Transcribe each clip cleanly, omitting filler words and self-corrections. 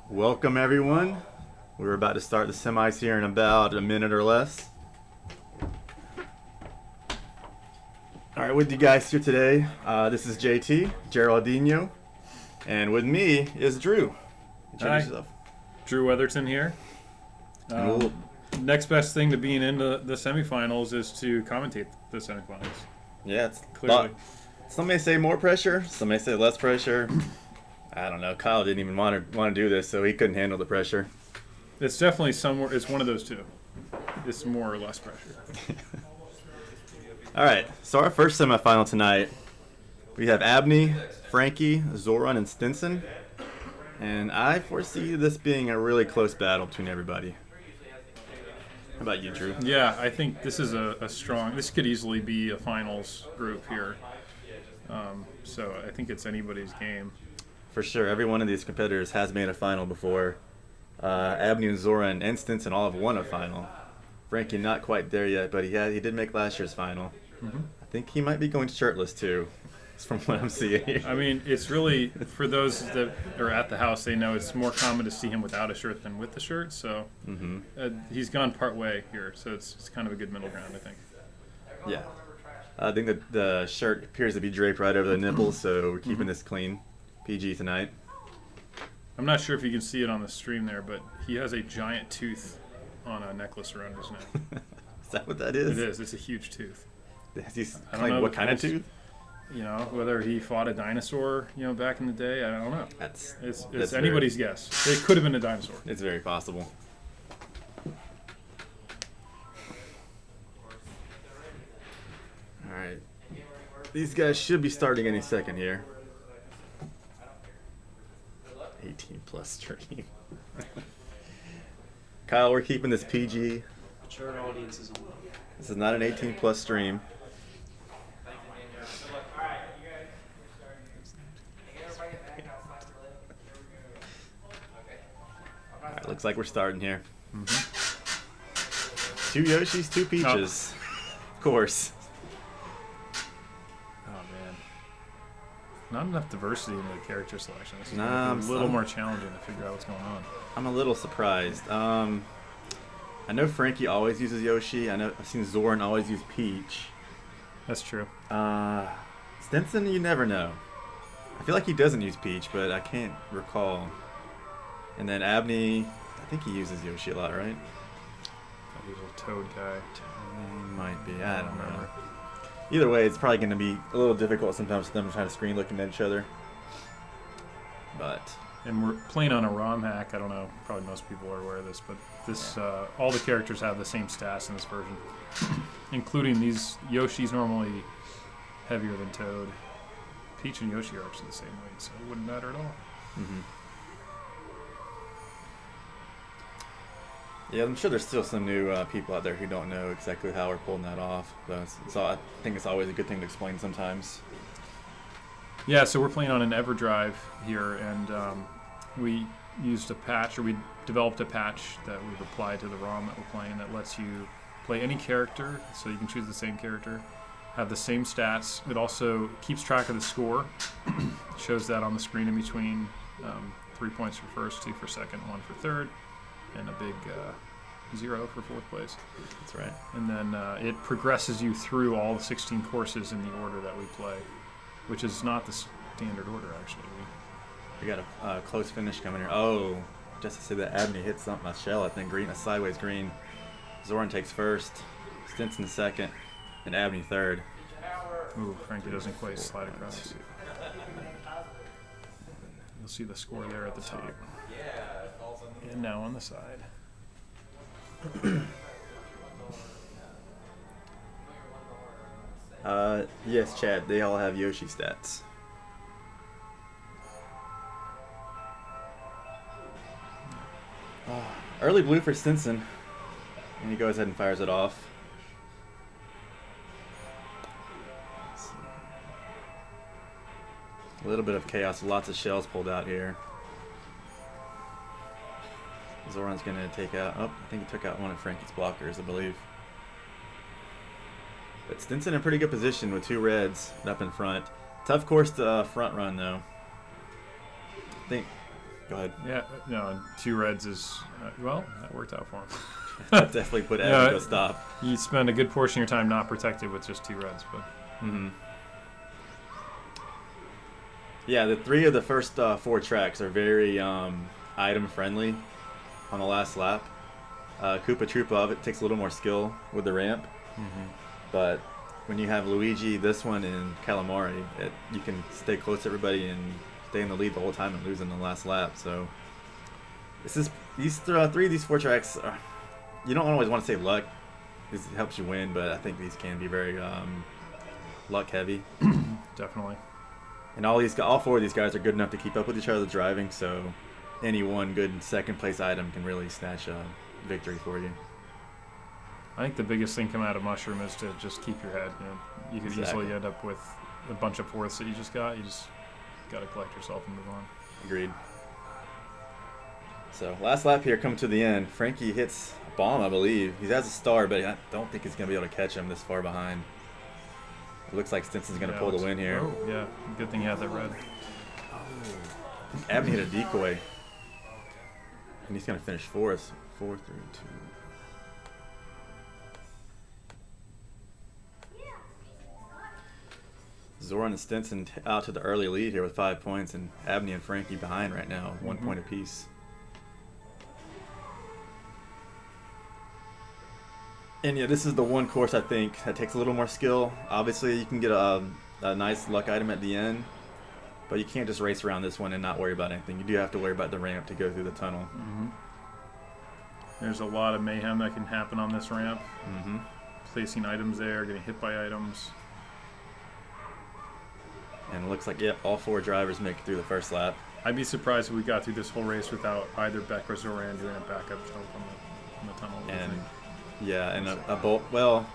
Welcome everyone. We're about to start the semis here in about a minute or less. Alright, with you guys here today, this is JT, Geraldinho, and with me is Drew. Hi, Drew Weatherton here. Next best thing to being into the semifinals is to commentate the semifinals. Yeah, it's clearly. Some may say more pressure, some may say less pressure. I don't know. Kyle didn't even want to do this, so he couldn't handle the pressure. It's definitely somewhere. It's one of those two. It's more or less pressure. All right. So our first semifinal tonight, we have Abney, Frankie, Zoran, and Stinson, and I foresee this being a really close battle between everybody. How about you, Drew? Yeah, I think this is a strong. This could easily be a finals group here. So I think it's anybody's game. For sure, every one of these competitors has made a final before. Abney and Zoran and Stinson all have won a final. Frankie not quite there yet, but he did make last year's final. Mm-hmm. I think he might be going shirtless too, from what I'm seeing. I mean, it's really, for those that are at the house, they know it's more common to see him without a shirt than with the shirt. So he's gone part way here, so it's kind of a good middle ground, I think. Yeah. I think that the shirt appears to be draped right over the nipples, so we're keeping this clean. PG tonight. I'm not sure if you can see it on the stream there, but he has a giant tooth on a necklace around his neck. Is that what that is? It is. It's a huge tooth. I don't know what kind of tooth? You know, whether he fought a dinosaur, back in the day, I don't know. It's anybody's guess. It could have been a dinosaur. It's very possible. All right. These guys should be starting any second here. 18 plus stream. Kyle, we're keeping this PG. Mature audiences only. This is not an 18 plus stream. Alright, looks like we're starting here. Mm-hmm. 2 Yoshis, 2 Peaches. Of course. Not enough diversity in the character selection. This is a little more challenging to figure out what's going on. I'm a little surprised. I know Frankie always uses Yoshi. I've seen Zoran always use Peach. That's true. Stinson, you never know. I feel like he doesn't use Peach, but I can't recall. And then Abney, I think he uses Yoshi a lot, right? He's a Toad guy. He might be. I don't know. Either way, it's probably going to be a little difficult sometimes for them to try to screen looking at each other. And we're playing on a ROM hack. I don't know. Probably most people are aware of this, but all the characters have the same stats in this version, including these. Yoshi's normally heavier than Toad. Peach and Yoshi are actually the same weight, so it wouldn't matter at all. Mm-hmm. Yeah, I'm sure there's still some new people out there who don't know exactly how we're pulling that off. So I think it's always a good thing to explain sometimes. Yeah, so we're playing on an EverDrive here, and we used a patch, or we developed a patch that we've applied to the ROM that we're playing that lets you play any character, so you can choose the same character, have the same stats. It also keeps track of the score. Shows that on the screen in between 3 points for first, 2 for second, 1 for third, and a big 0 for fourth place. That's right. And then it progresses you through all the 16 courses in the order that we play, which is not the standard order, actually. We got a close finish coming here. Oh, just to say that Abney hit something, a shell, I think, green, a sideways green. Zoran takes first, Stinson second, and Abney third. Ooh, Frankie doesn't quite slide across. You'll see the score there at the top. And now on the side. Yes, Chad, they all have Yoshi stats. Early blue for Stinson. And he goes ahead and fires it off. A little bit of chaos, lots of shells pulled out here. Zoran's going to take out, I think he took out one of Frankie's blockers, I believe. But Stinson in pretty good position with 2 reds up in front. Tough course to front run, though. I think Go ahead. Yeah, no, 2 reds is, well, that worked out for him. Definitely put Abney to a stop. You spend a good portion of your time not protected with just 2 reds, but. Yeah, the 3 of the first 4 tracks are very item friendly on the last lap. Koopa Troopa of it takes a little more skill with the ramp, but when you have Luigi, this one, and Calamari, you can stay close to everybody and stay in the lead the whole time and lose in the last lap. So these 3 of these 4 tracks, you don't always want to say luck. This helps you win, but I think these can be very luck heavy. Definitely. And all 4 of these guys are good enough to keep up with each other driving, so any one good second place item can really snatch a victory for you. I think the biggest thing coming out of Mushroom is to just keep your head. You could easily end up with a bunch of 4ths that you just got. You just got to collect yourself and move on. Agreed. So last lap here, coming to the end. Frankie hits a bomb, I believe. He has a star, but I don't think he's going to be able to catch him this far behind. It looks like Stinson's going to pull the win here. Oh, yeah. Good thing he had that red. Abney hit a decoy. And he's going to finish 4th. 4, 3, 2. Zoran and Stinson out to the early lead here with 5 points, and Abney and Frankie behind right now, 1 point apiece. And yeah, this is the one course I think that takes a little more skill. Obviously, you can get a nice luck item at the end, but you can't just race around this one and not worry about anything. You do have to worry about the ramp to go through the tunnel. There's a lot of mayhem that can happen on this ramp. Placing items there, getting hit by items. And it looks like, yep, all 4 drivers make it through the first lap. I'd be surprised if we got through this whole race without either Beck or Zoran doing a backup jump on the tunnel. And yeah, and a bolt. Well,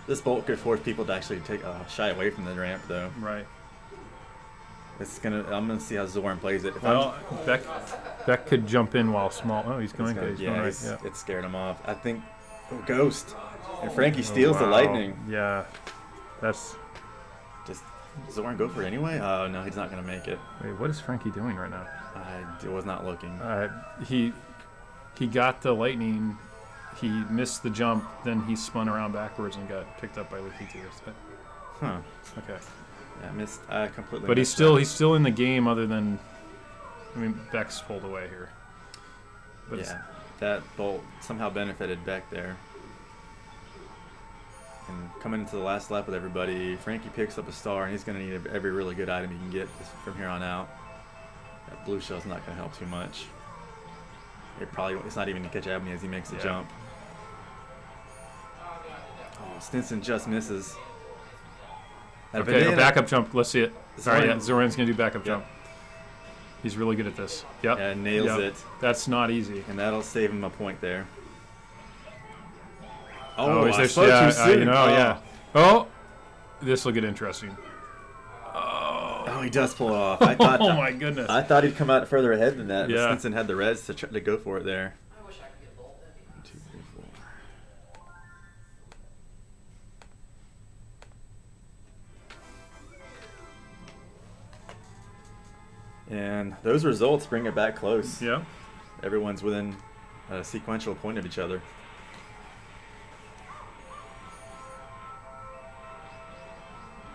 this bolt could force people to actually shy away from the ramp, though. Right. I'm gonna see how Zoran plays it. Beck could jump in while small. Oh, he's going good. It scared him off. I think Ghost, and Frankie steals the lightning. Yeah, that's just Zoran go for it anyway. Oh no, he's not gonna make it. Wait, what is Frankie doing right now? I was not looking. He got the lightning. He missed the jump, then he spun around backwards and got picked up by Leaky Tears. Huh. Okay. Yeah, I missed. I completely. But he's still in the game. Other than, I mean, Beck's pulled away here. But yeah, that bolt somehow benefited Beck there. And coming into the last lap with everybody, Frankie picks up a star, and he's going to need every really good item he can get from here on out. That blue shell's not going to help too much. It's not even to catch Abney as he makes the jump. Oh, Stinson just misses. Okay, a backup jump. Let's see it. Zoran. All right, Zoran's going to do backup jump. He's really good at this. Yep. Yeah, nails it. That's not easy. And that'll save him a point there. Oh, I spoke too soon. Oh, this will get interesting. Oh, he does pull it off. I thought, oh my goodness! I thought he'd come out further ahead than that. Yeah. Stinson had the reds to go for it there. I wish I could get bolt. 1, 2, 3, 4. And those results bring it back close. Yeah. Everyone's within a sequential point of each other.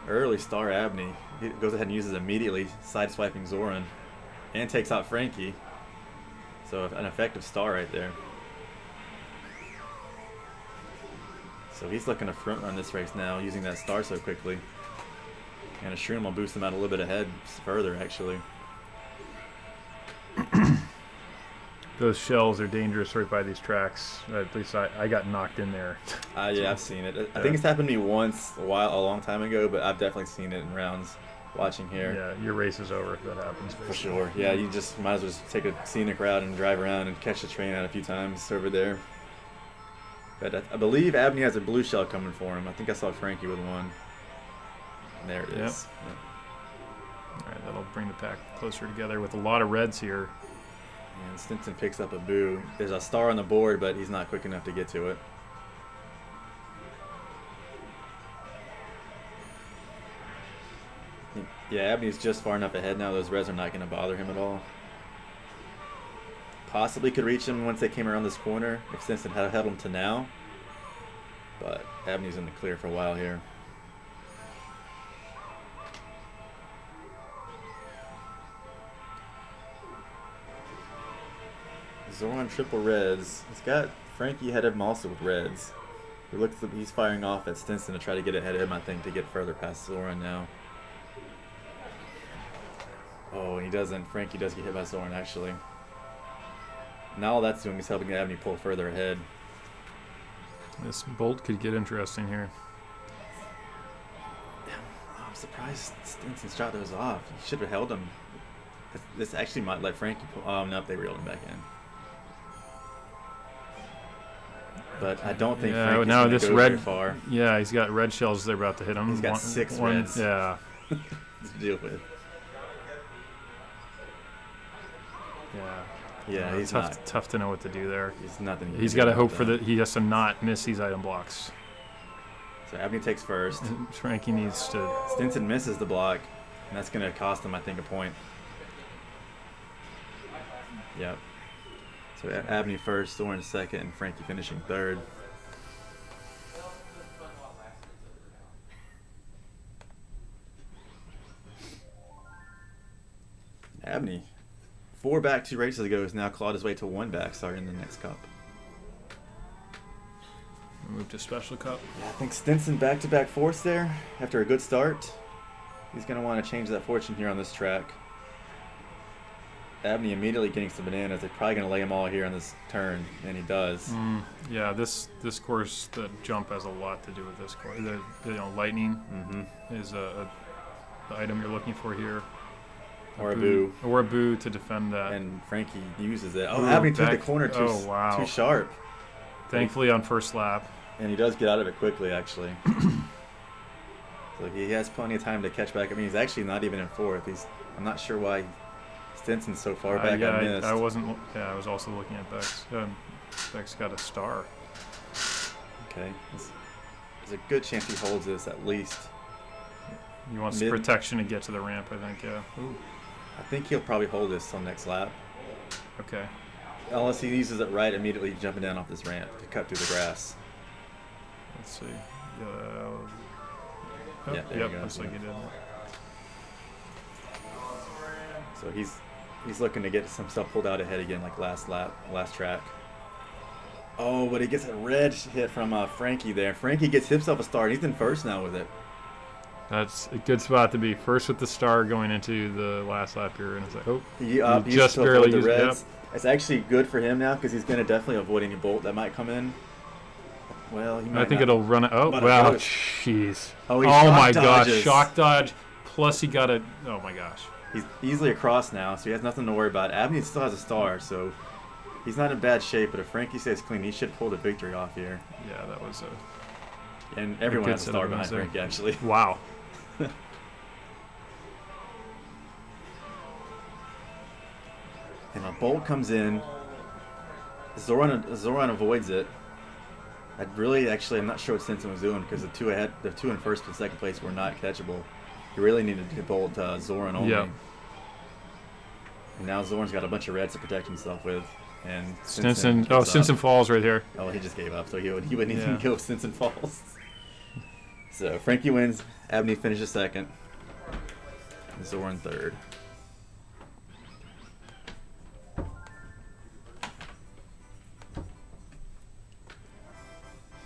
Early star Abney. He goes ahead and uses immediately, sideswiping Zoran, and takes out Frankie. So an effective star right there. So he's looking to front run this race now, using that star so quickly. And a shroom will boost him out a little bit ahead further, actually. Those shells are dangerous right by these tracks. At least I got knocked in there. Yeah, I've seen it. I think it's happened to me once a long time ago, but I've definitely seen it in rounds watching here. Yeah, your race is over if that happens. For sure. Yeah, you just might as well just take a scenic route and drive around and catch the train out a few times over there. But I believe Abney has a blue shell coming for him. I think I saw Frankie with one. And there it is. Yep. All right, that'll bring the pack closer together with a lot of reds here. And Stinson picks up a boo. There's a star on the board, but he's not quick enough to get to it. Yeah, Abney's just far enough ahead now. Those reds are not going to bother him at all. possibly could reach him once they came around this corner if Stinson had held him to now. But Abney's in the clear for a while here. Zoran triple reds. He's got Frankie ahead of him also with reds. He looks like he's firing off at Stinson to try to get ahead of him, I think, to get further past Zoran now. Oh, he doesn't. Frankie does get hit by Zoran, actually. Now all that's doing is helping Abney pull further ahead. This bolt could get interesting here. I'm surprised Stinson shot those off. He should have held him. This actually might let Frankie pull. Oh, no, they reeled him back in. But I don't think Frankie's now going to this go red, very far. Yeah, he's got red shells. They're about to hit him. He's got six reds. Yeah. To deal with. Yeah, he's tough to know what to do there. He's nothing. He's got to hope for that. He has to not miss these item blocks. So Abney takes first. Frankie needs to. Stinson misses the block, and that's going to cost him, I think, a point. Yep. So Abney first, Zoran second, and Frankie finishing third. Abney, 4 back 2 races ago, has now clawed his way to 1 back starting the next cup. Move to special cup. Yeah, I think Stinson back-to-back fourths there after a good start. He's going to want to change that fortune here on this track. Abney immediately getting some bananas. They're probably going to lay him all here on this turn, and he does. Yeah, this course, the jump has a lot to do with this course. Lightning is the item you're looking for here. Or a boo. Or a boo to defend that. And Frankie uses it. Oh, Abney took the corner too sharp. Thankfully on first lap. And he does get out of it quickly, actually. So he has plenty of time to catch back. I mean, he's actually not even in fourth. I'm not sure why Stinson's so far back. I missed. I wasn't. Yeah, I was also looking at Beck's. Beck's got a star. Okay, there's a good chance he holds this at least. He wants protection to get to the ramp, I think. Yeah. Ooh. I think he'll probably hold this till next lap. Okay. Unless he uses it right immediately jumping down off this ramp to cut through the grass. Let's see. Yeah, there you go. Looks like he did. So he's looking to get himself pulled out ahead again, like last track. Oh, but he gets a red hit from Frankie there. Frankie gets himself a star. He's in first now with it. That's a good spot to be. First with the star going into the last lap here, and it's like, he just barely the used reds. Yep. It's actually good for him now because he's going to definitely avoid any bolt that might come in. Well, he might. I think it'll run it. Oh, wow. Jeez. Oh my gosh. Shock dodge. Plus he got a. Oh, my gosh. He's easily across now, so he has nothing to worry about. Abney still has a star, so he's not in bad shape. But if Frankie stays clean, he should pull the victory off here. Yeah, that was a. And everyone has a star behind Frankie, actually. Wow. And a bolt comes in. Zoran avoids it. I'm not sure what Stinson was doing because the two in first and second place were not catchable. He really needed to bolt Zoran only. Yep. And now Zoran's got a bunch of reds to protect himself with. And Stinson falls right here. Oh, he just gave up, so he wouldn't even go if Stinson falls. So Frankie wins. Abney finishes second. Zoran third.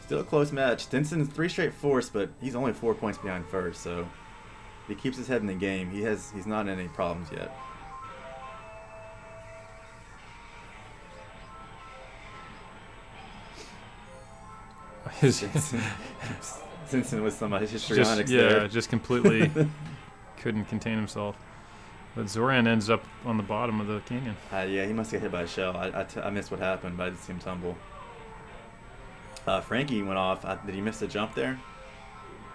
Still a close match. Stinson's 3 straight fourths, but he's only 4 points behind first, so if he keeps his head in the game, he's not in any problems yet. Stinson with some histrionics there. Yeah, just completely couldn't contain himself. But Zoran ends up on the bottom of the canyon. Yeah, he must get hit by a shell. I missed what happened, but I didn't see him tumble. Frankie went off. Did he miss the jump there?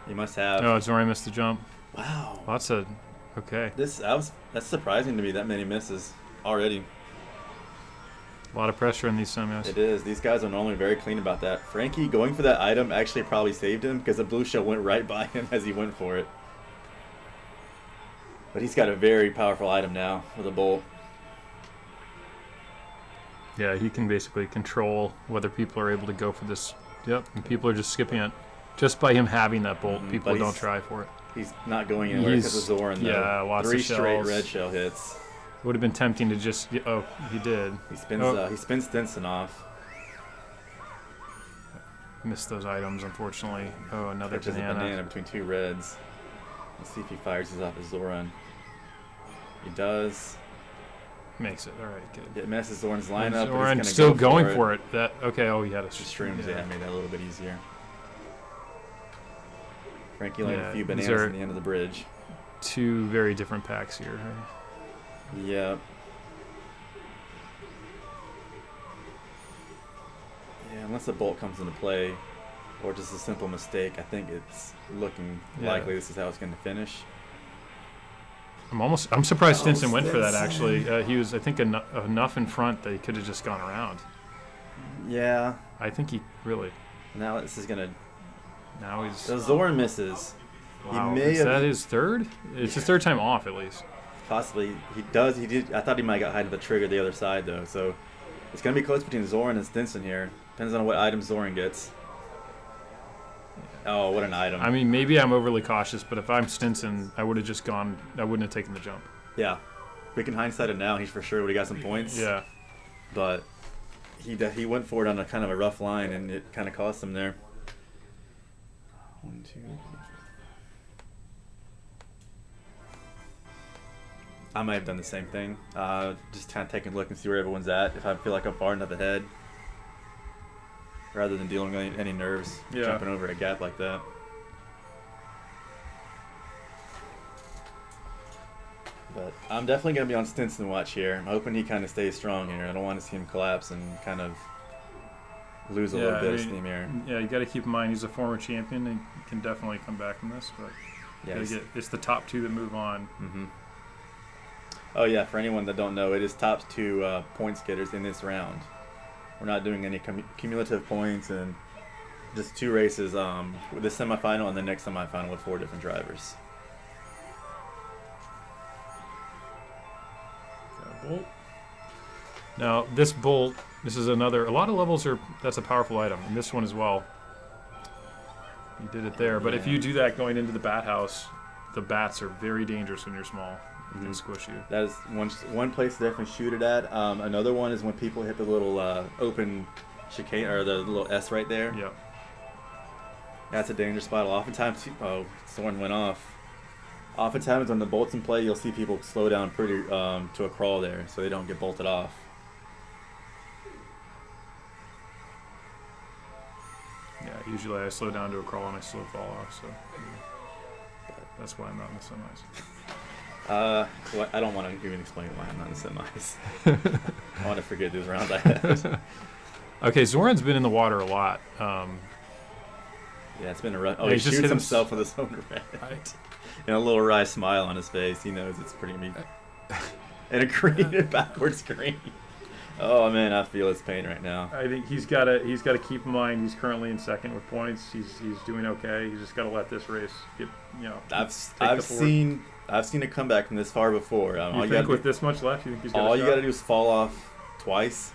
He must have. Oh, Zoran missed the jump. Wow. Okay. That's surprising to me, that many misses already. A lot of pressure in these semis. It is. These guys are normally very clean about that. Frankie going for that item actually probably saved him because the blue shell went right by him as he went for it. But he's got a very powerful item now with a bolt. Yeah, he can basically control whether people are able to go for this. Yep, and people are just skipping it. Just by him having that bolt, people don't try for it. He's not going anywhere because of Zoran, though. Yeah, lots 3 of shells. straight red shell hits. It would have been tempting to just... Oh, he did. He spins Stinson off. Missed those items, unfortunately. Oh, another Catches banana. a banana between 2 reds. Let's see if he fires his off his Zoran. He does. Makes it. All right, good. It messes Zoran's lineup. Zoran but he's still go going for it. That okay? Oh, he had a streams. Yeah, made that a little bit easier. Frankie landed a few these bananas are at the end of the bridge. 2 very different packs here. Right? Yep. Yeah, unless a bolt comes into play, or just a simple mistake, I think it's looking likely this is how it's going to finish. I'm surprised Stinson went for that, actually. He was, I think, enough in front that he could have just gone around. Yeah. I think he really... Now this is going to... Now he's... So Zoran misses. Wow. He may Is that his third? It's his third time off, at least. Possibly. He does. He did. I thought he might have got high to the trigger the other side, though. So it's going to be close between Zoran and Stinson here. Depends on what item Zoran gets. Oh, what an item. I mean, maybe I'm overly cautious, but if I'm Stinson, I would have just gone... I wouldn't have taken the jump. Yeah. We can hindsight it now. He for sure would have got some points. Yeah. But he went for it on a kind of a rough line, and it kind of cost him there. 1, 2, 3. I might have done the same thing. Just kind of taking a look and see where everyone's at. If I feel like I'm far enough ahead, rather than dealing with any nerves jumping over a gap like that. But I'm definitely going to be on Stinson watch here. I'm hoping he kind of stays strong here. I don't want to see him collapse and kind of lose a little bit of steam here. Yeah, you got to keep in mind he's a former champion and can definitely come back from this. But it's the top 2 that move on. Mm-hmm. Oh yeah, for anyone that don't know, it is top 2 points getters in this round. We're not doing any cumulative points, and just 2 races, with the semifinal and the next semifinal with 4 different drivers. Got a bolt. Now this bolt, this is another. A lot of levels are. That's a powerful item, and this one as well. You did it there, but if you do that going into the bat house, the bats are very dangerous when you're small. They can squish you. That is one place to definitely shoot it at. Another one is when people hit the little open chicane, or the little S right there. Yep. That's a dangerous spot. Oftentimes, someone went off. Oftentimes when the bolt's in play, you'll see people slow down pretty to a crawl there, so they don't get bolted off. Yeah, usually I slow down to a crawl and I slow fall off, so that's why I'm not in the semis. Well, I don't want to even explain why I'm not in semis. I want to forget those rounds I had. Okay, Zoran's been in the water a lot. Yeah, it's been a rough. Oh, he he just shoots hit himself with his own red. And a little wry smile on his face. He knows it's pretty mean. And a green, backwards green. Oh man, I feel his pain right now. I think he's got to keep in mind he's currently in second with points. He's doing okay. He's just got to let this race get I've seen a comeback from this far before. You think with this much left, you think he's got all you got to do is fall off twice.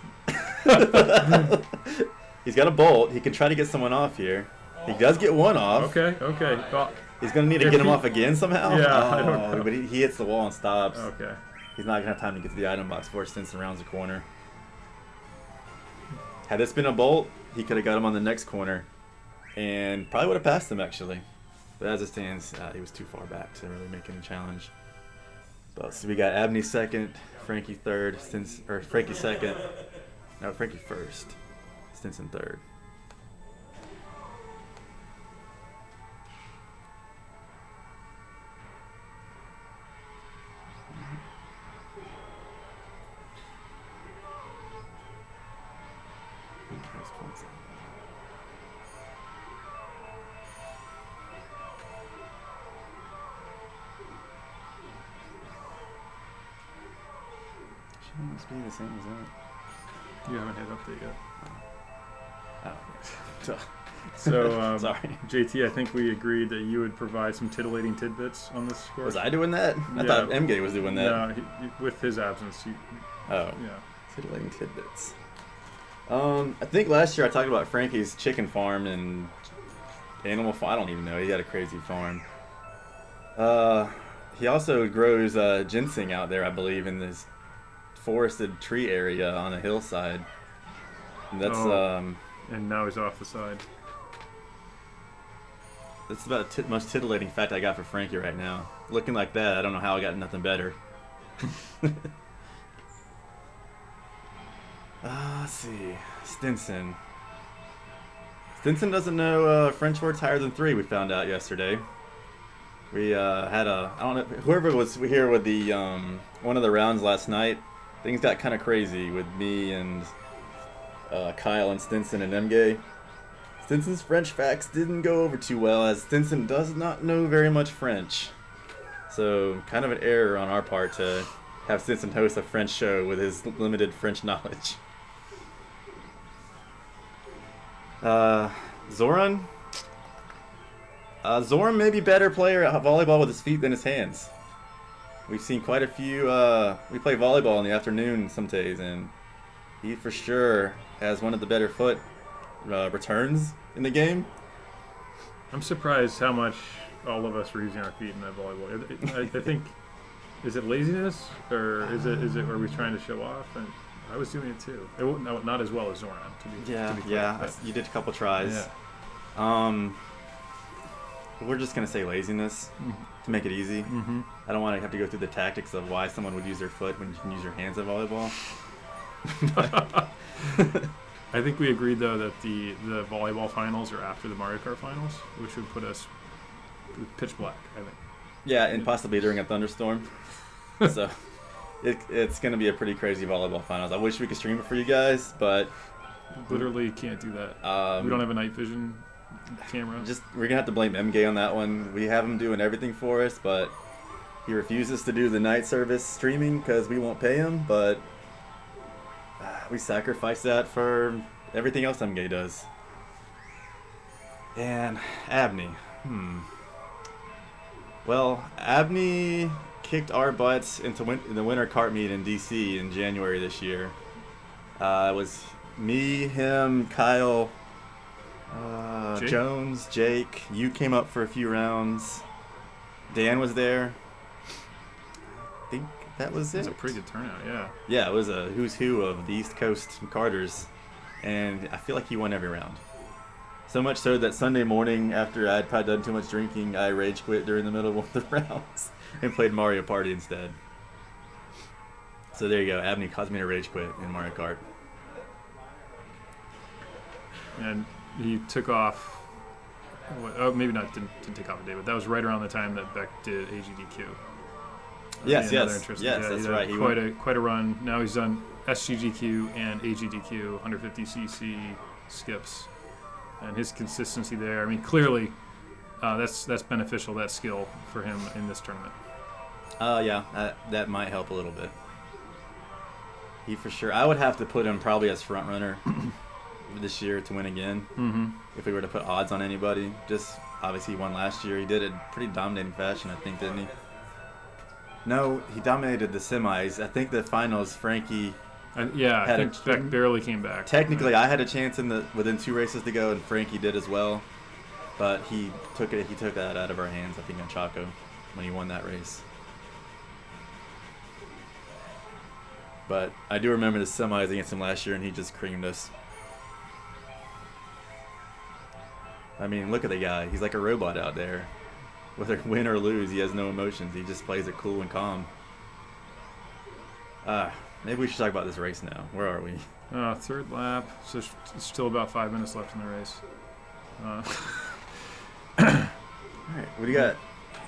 He's got a bolt. He can try to get someone off here. He does get one off. Okay. Well, he's gonna need to get him off again somehow. Yeah, I don't know. But he hits the wall and stops. Okay. He's not gonna have time to get to the item box before Stinson rounds the corner. Had this been a bolt, he could have got him on the next corner, and probably would have passed him actually. But as it stands, he was too far back to really make any challenge. But so we got Abney second, Frankie third, Frankie second. No, Frankie first, Stinson third. Must be the same as that. You haven't hit update yet. Oh. So, sorry. JT, I think we agreed that you would provide some titillating tidbits on this score. Was I doing that? I thought MG was doing that. No, with his absence. Oh. Yeah. Titillating tidbits. I think last year I talked about Frankie's chicken farm and animal farm. I don't even know. He had a crazy farm. He also grows ginseng out there, I believe, in this forested tree area on a hillside. And that's and now he's off the side. That's about the most titillating fact I got for Frankie right now. Looking like that, I don't know how I got nothing better. Let's see. Stinson. Stinson doesn't know French words higher than 3, we found out yesterday. We had I don't know, whoever was here with the one of the rounds last night, things got kind of crazy with me and Kyle and Stinson and MG. Stinson's French facts didn't go over too well, as Stinson does not know very much French. So, kind of an error on our part to have Stinson host a French show with his limited French knowledge. Zoran? Zoran may be better player at volleyball with his feet than his hands. We've seen quite a few, we play volleyball in the afternoon some days, and he for sure has one of the better foot returns in the game. I'm surprised how much all of us were using our feet in that volleyball. I think, is it laziness, or is it are we trying to show off? And I was doing it too. Not as well as Zoran. To be clear, but you did a couple tries. Yeah. We're just gonna say laziness to make it easy. Mm-hmm. I don't want to have to go through the tactics of why someone would use their foot when you can use your hands at volleyball. I think we agreed though that the volleyball finals are after the Mario Kart finals, which would put us pitch black, I think. Yeah, and possibly during a thunderstorm. So it's going to be a pretty crazy volleyball finals. I wish we could stream it for you guys, but literally can't do that. We don't have a night vision camera. We're gonna have to blame MG on that one. We have him doing everything for us, but he refuses to do the night service streaming because we won't pay him. But we sacrifice that for everything else MG does. And Abney. Well, Abney kicked our butts in the winter kart meet in DC in January this year. It was me, him, Kyle, Jones, Jake. You came up for a few rounds. Dan was there. I think that was it. It was a pretty good turnout, yeah. Yeah, it was a who's who of the East Coast karters, and I feel like he won every round. So much so that Sunday morning, after I'd probably done too much drinking, I rage quit during the middle of the rounds and played Mario Party instead. So there you go. Abney caused me to rage quit in Mario Kart. And he took off. Maybe not didn't take off a day, but that was right around the time that Beck did AGDQ. Yes, that's right. He quite a run. Now he's done SGDQ and AGDQ 150cc skips, and his consistency there. I mean, clearly, that's beneficial. That skill for him in this tournament. Yeah, that might help a little bit. He for sure. I would have to put him probably as front runner this year to win again. If we were to put odds on anybody. Just obviously he won last year. He did it pretty dominating fashion, I think, didn't he? No, he dominated the semis. I think the finals, Frankie. I think Beck barely came back. Technically, I had a chance within 2 races to go, and Frankie did as well. But he took that out of our hands, I think, on Chaco when he won that race. But I do remember the semis against him last year, and he just creamed us. I mean, look at the guy. He's like a robot out there. Whether win or lose, he has no emotions. He just plays it cool and calm. Maybe we should talk about this race now. Where are we? Third lap. So it's still about 5 minutes left in the race. All right. What do you got?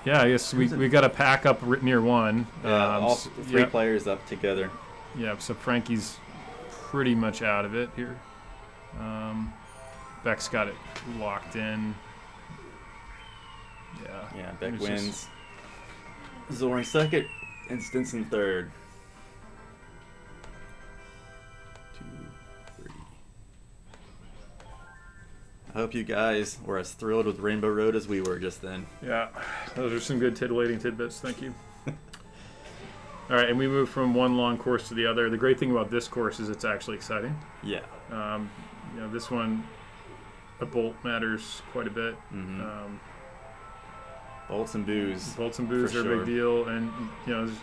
Yeah, I guess we got a pack up near one. All three players up together. Yeah, so Frankie's pretty much out of it here. Beck's got it locked in. Yeah, Beck wins. Zoran second, and Stinson third. 2, 3. I hope you guys were as thrilled with Rainbow Road as we were just then. Yeah, those are some good titillating tidbits. Thank you. All right, and we move from one long course to the other. The great thing about this course is it's actually exciting. Yeah. This one, a bolt matters quite a bit. Mm-hmm. Bolts and booze. Bolts and booze for are a sure. big deal, and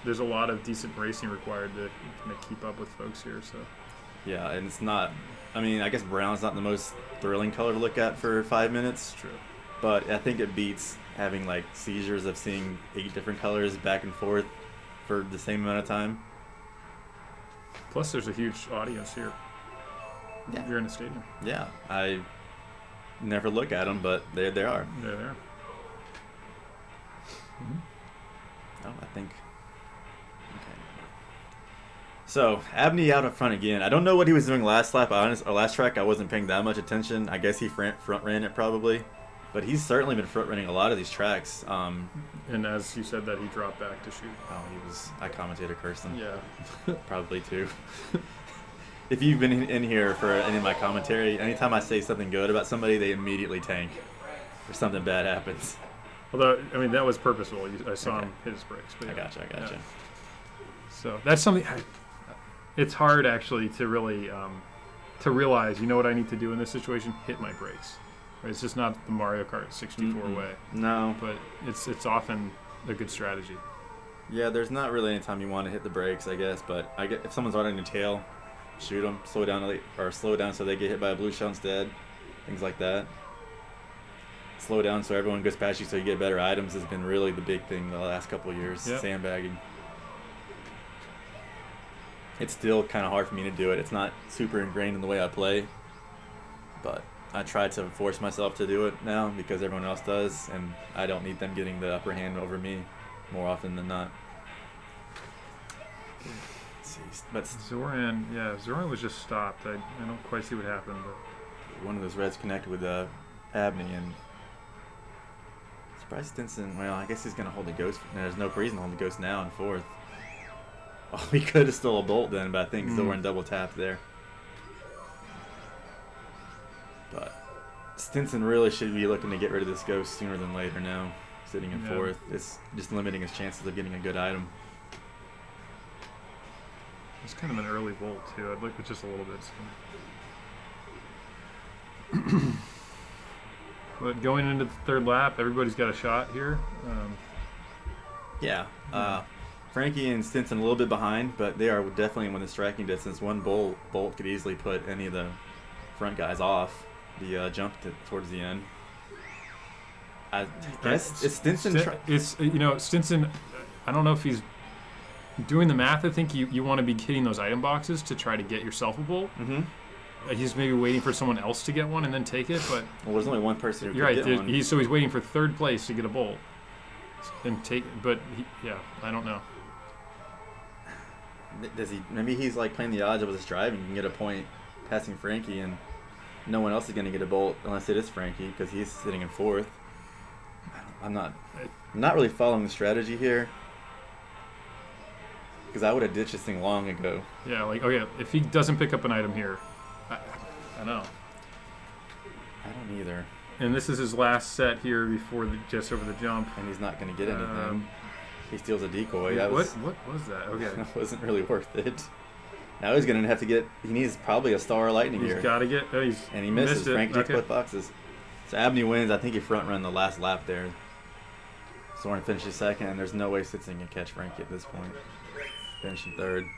there's a lot of decent racing required to kind of keep up with folks here. So Yeah, and it's not. I mean, I guess brown's not the most thrilling color to look at for 5 minutes. it's true. But I think it beats having like seizures of seeing 8 different colors back and forth for the same amount of time. Plus, there's a huge audience here. Yeah. You're in a stadium. Yeah, I never look at them, but there they are. They're there. Oh, I think. Okay. So Abney out up front again. I don't know what he was doing last lap. Last track, I wasn't paying that much attention. I guess he front ran it probably, but he's certainly been front running a lot of these tracks. And as you said, that he dropped back to shoot. Oh, he was. I commentated Kirsten. Yeah. Probably too. If you've been in here for any of my commentary, anytime I say something good about somebody, they immediately tank, or something bad happens. Although, I mean, that was purposeful. I saw Okay. him hit his brakes. But I yeah. gotcha. Yeah. So that's something. It's hard actually to really to realize. You know what I need to do in this situation? Hit my brakes. Right? It's just not the Mario Kart 64 Mm-mm. way, No. but it's often a good strategy. Yeah, there's not really any time you want to hit the brakes, I guess. But I get if someone's on your tail, shoot them, slow down so they get hit by a blue shell instead. Things like that. Slow down so everyone goes past you so you get better items has been really the big thing the last couple of years. Yep. Sandbagging. It's still kind of hard for me to do it. It's not super ingrained in the way I play, but I try to force myself to do it now because everyone else does, and I don't need them getting the upper hand over me more often than not. Let's see, but Zoran was just stopped. I don't quite see what happened, but one of those reds connected with Abney, and surprised Stinson. Well, I guess he's gonna hold the ghost. There's no reason to hold the ghost now in 4th. Oh, he could have stole a bolt then, but I think Zoran double tapped there. But Stinson really should be looking to get rid of this ghost sooner than later now. Sitting in 4th. It's just limiting his chances of getting a good item. it's kind of an early bolt too. I'd like it just a little bit. But going into the 3rd lap, everybody's got a shot here. Yeah. Frankie and Stinson a little bit behind, but they are definitely within striking distance. One bolt could easily put any of the front guys off the jump towards the end. I guess it's Stinson. Stinson. I don't know if he's doing the math. I think you want to be hitting those item boxes to try to get yourself a bolt. Mm-hmm. He's maybe waiting for someone else to get one and then take it. But Well, there's only one person who you're could right. get one. He's waiting for 3rd place to get a bolt and take. But I don't know. Does he? Maybe he's like playing the odds of his driving. You can get a point passing Frankie, and no one else is going to get a bolt unless it is Frankie because he's sitting in 4th. I'm not really following the strategy here because I would have ditched this thing long ago. Yeah, if he doesn't pick up an item here, I don't know. I don't either. And this is his last set here before just over the jump. And he's not going to get anything. He steals a decoy. What was that? Okay. That wasn't really worth it. Now he's going to have to get. He needs probably a star lightning He's here. got to get. And he misses. It. Frankie just Okay. put boxes. So Abney wins. I think he front run the last lap there. Zoran finishes 2nd, and there's no way Stinson can catch Frankie at this point. Finishing 3rd.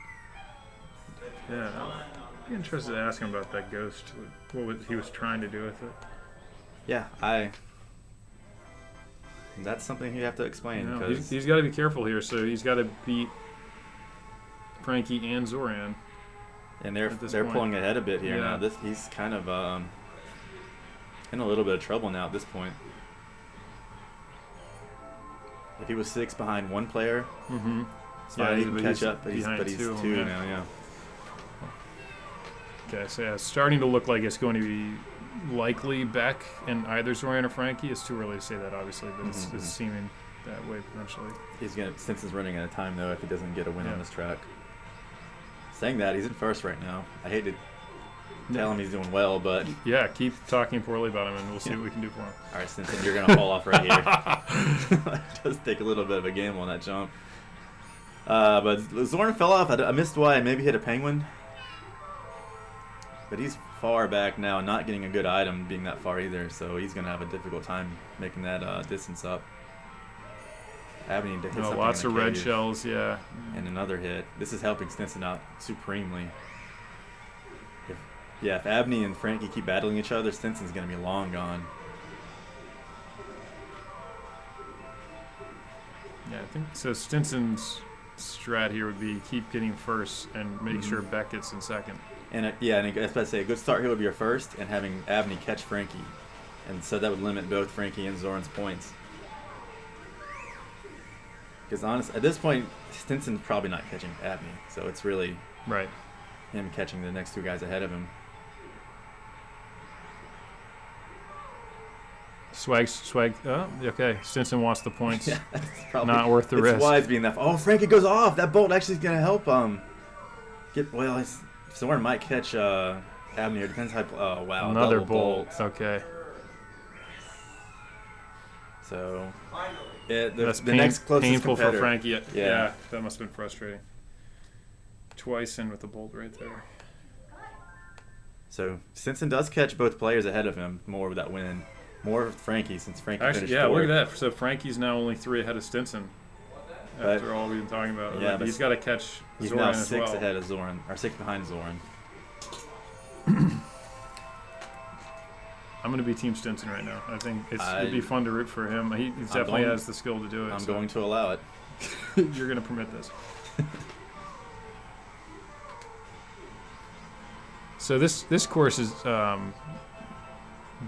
Yeah, I'd be interested to ask him about that ghost. What he was trying to do with it. Yeah, that's something you have to explain. You know, Because he's got to be careful here. So he's got to beat Frankie and Zoran. and they're at this they're point. pulling ahead a bit here Yeah. now. He's kind of in a little bit of trouble now at this point. If he was 6 behind one player, Mm-hmm. it's fine, he can but catch he's up. But he's behind 2 2 now. Yeah. Okay, so yeah, it's starting to look like it's going to be likely Beck and either Zoran or Frankie. It's too early to say that, obviously, but it's seeming that way potentially. Stinson's running out of time though if he doesn't get a win Yeah. on this track. Saying that, he's in 1st right now. I hate to tell him he's doing well, but Yeah, keep talking poorly about him, and we'll see what we can do for him. all right, Stinson, you're gonna fall off right here. It does take a little bit of a gamble on that jump. But Zoran fell off. I missed why. Maybe hit a penguin. But he's far back now and not getting a good item being that far either, so he's going to have a difficult time making that distance up. Abney to hit something lots in of the red cave. shells, yeah. And another hit. This is helping Stinson out supremely. If Abney and Frankie keep battling each other, Stinson's going to be long gone. Yeah, I think so. Stinson's strat here would be keep getting first and make sure Beck gets in second. And and I was about to say, a good start here would be your first, and having Abney catch Frankie. And so that would limit both Frankie and Zoran's points. Because honestly, at this point, Stinson's probably not catching Abney, so it's really him catching the next two guys ahead of him. Swag. Oh, okay. Stinson wants the points. Yeah, that's probably not worth the risk. It's wise being that. Oh, Frankie goes off. That bolt actually is going to help get. Well, Zoran might catch Abney. It depends how. Oh wow, another double bolt. bolts. Okay. So that's the next closest painful competitor. for Frankie. Yeah, that must have been frustrating. Twice in with the bolt right there. So Stinson does catch both players ahead of him more with that win. More with Frankie since Frankie Actually, finished yeah, fourth. look at that. So Frankie's now only 3 ahead of Stinson. After all we've been talking about. Yeah, like, but he's got to catch he's Zoran now as 6 well. ahead of Zoran, or 6 behind Zoran. I'm going to be Team Stinson right now. I think it'd be fun to root for him. He definitely has the skill to do it. I'm going to allow it. You're going to permit this. So this course is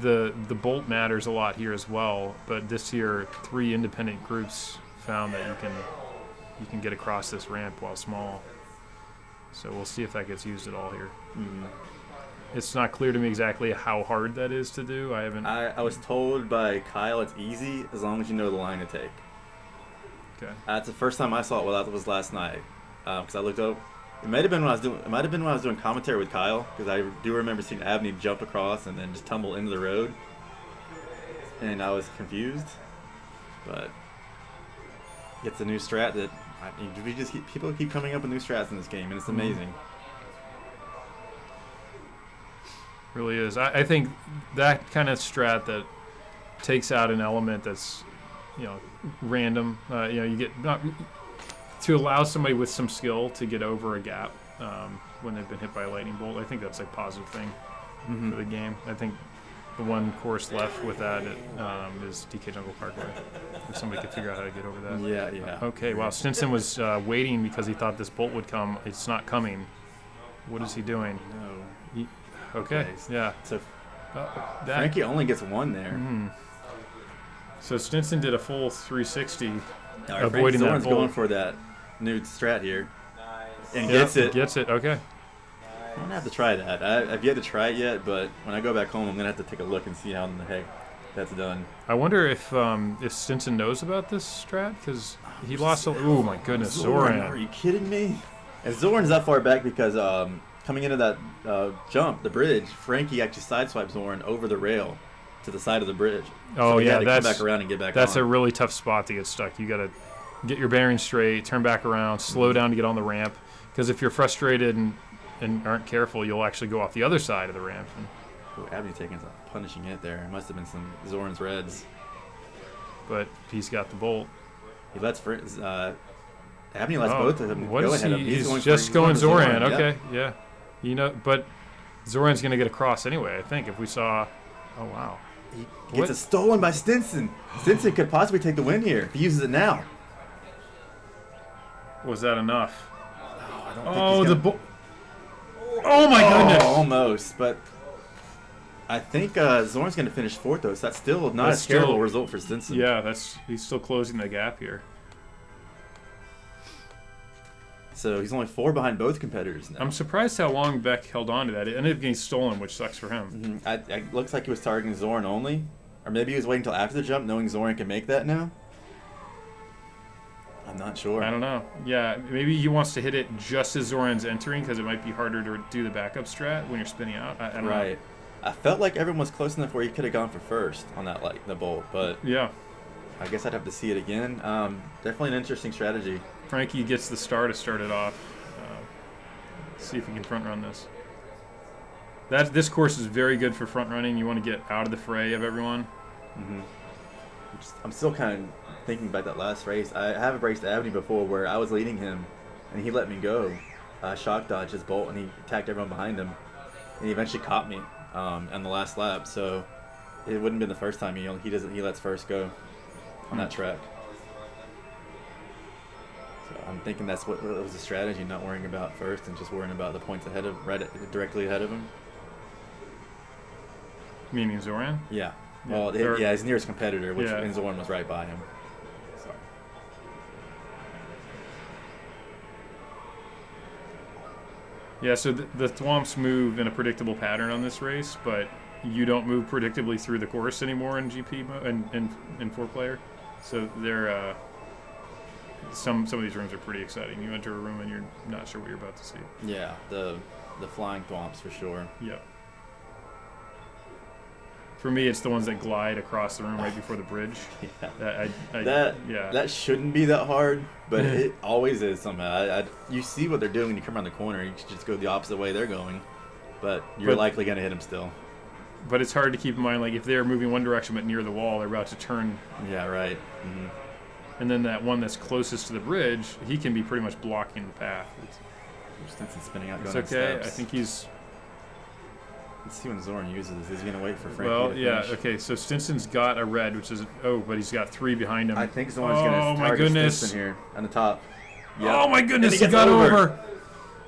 the bolt matters a lot here as well. But this year, 3 independent groups found that you can get across this ramp while small. So we'll see if that gets used at all here. It's not clear to me exactly how hard that is to do. I was told by Kyle it's easy as long as you know the line to take. Okay. That's the first time I saw it. Well, that was last night because I looked up. It might have been when I was doing commentary with Kyle, because I do remember seeing Abney jump across and then just tumble into the road, and I was confused. But it's a new strat that people keep coming up with new strats in this game, and it's amazing. Really is. I think that kind of strat that takes out an element that's, random. You get not to allow somebody with some skill to get over a gap when they've been hit by a lightning bolt. I think that's a positive thing for the game. I think the one course left with that is DK Jungle Parkway. If somebody could figure out how to get over that. Yeah. Okay. Wow. Stinson was waiting because he thought this bolt would come. It's not coming. What is he doing? No. Okay. Yeah. So Frankie only gets 1 there. So Stinson did a full 360, Zoran's avoiding that bolt. going for that new strat here, and Yep, gets it. Gets it. Okay. I'm gonna have to try that. I've yet to try it yet, but when I go back home, I'm gonna have to take a look and see how in the heck that's done. I wonder if Stinson knows about this strat, because he lost. Oh my goodness, Zoran! Are you kidding me? And Zoran's that far back because coming into that jump, the bridge, Frankie actually sideswiped Zoran over the rail to the side of the bridge. Oh, so he yeah, had to come back around and get back that's on. a really tough spot to get stuck. You got to get your bearings straight, turn back around, slow down to get on the ramp, because if you're frustrated and aren't careful, you'll actually go off the other side of the ramp. Abney taking a punishing hit there. It must have been some Zoran's reds. But he's got the bolt. He lets Abney lets both of them What go is ahead of him. He's going just for going Zoran. Yep. Okay, yeah. But Zoran's going to get across anyway, I think, if we saw... Oh, wow. He gets it stolen by Stinson. Stinson could possibly take the win here if he uses it now. Was that enough? Oh, the bolt. Oh, my goodness. Almost, but I think Zoran's going to finish 4th, though, so that's still not a terrible result for Stinson. Yeah, he's still closing the gap here. So he's only 4 behind both competitors now. I'm surprised how long Beck held on to that. It ended up getting stolen, which sucks for him. It looks like he was targeting Zoran only. Or maybe he was waiting until after the jump, knowing Zoran can make that now. I'm not sure. I don't know. Yeah, maybe he wants to hit it just as Zoran's entering, because it might be harder to do the backup strat when you're spinning out. I don't know. I felt like everyone was close enough where he could have gone for first on that, the bolt, but yeah, I guess I'd have to see it again. Definitely an interesting strategy. Frankie gets the star to start it off. See if he can front run this. This course is very good for front running. You want to get out of the fray of everyone. Mm-hmm. I'm still kind of thinking about that last race. I have raced Abney before where I was leading him, and he let me go. Shock dodge his bolt, and he attacked everyone behind him. And he eventually caught me on the last lap. So it wouldn't have been the first time he lets first go on that track. So I'm thinking that's what was the strategy, not worrying about first and just worrying about the points directly ahead of him. Meaning Zoran? Yeah. Well, his nearest competitor, and Zoran was right by him. So. Yeah, so the Thwomps move in a predictable pattern on this race, but you don't move predictably through the course anymore in GP and in 4-player. So they're some of these rooms are pretty exciting. You enter a room and you're not sure what you're about to see. Yeah, the flying Thwomps for sure. Yep. For me, it's the ones that glide across the room right before the bridge. Yeah. That shouldn't be that hard, but it always is somehow. You see what they're doing when you come around the corner. You should just go the opposite way they're going, but you're likely going to hit them still. But it's hard to keep in mind, like, if they're moving one direction but near the wall, they're about to turn. Yeah, right. Mm-hmm. And then that one that's closest to the bridge, he can be pretty much blocking the path. Stinson spinning out, it's going okay. Steps. I think he's... Let's see when Zoran uses this. Is he going to wait for Frankie to finish? Okay, so Stinson's got a red, which is... Oh, but he's got 3 behind him. I think Zoran's going to target Stinson here on the top. Yep. Oh, my goodness, he got over.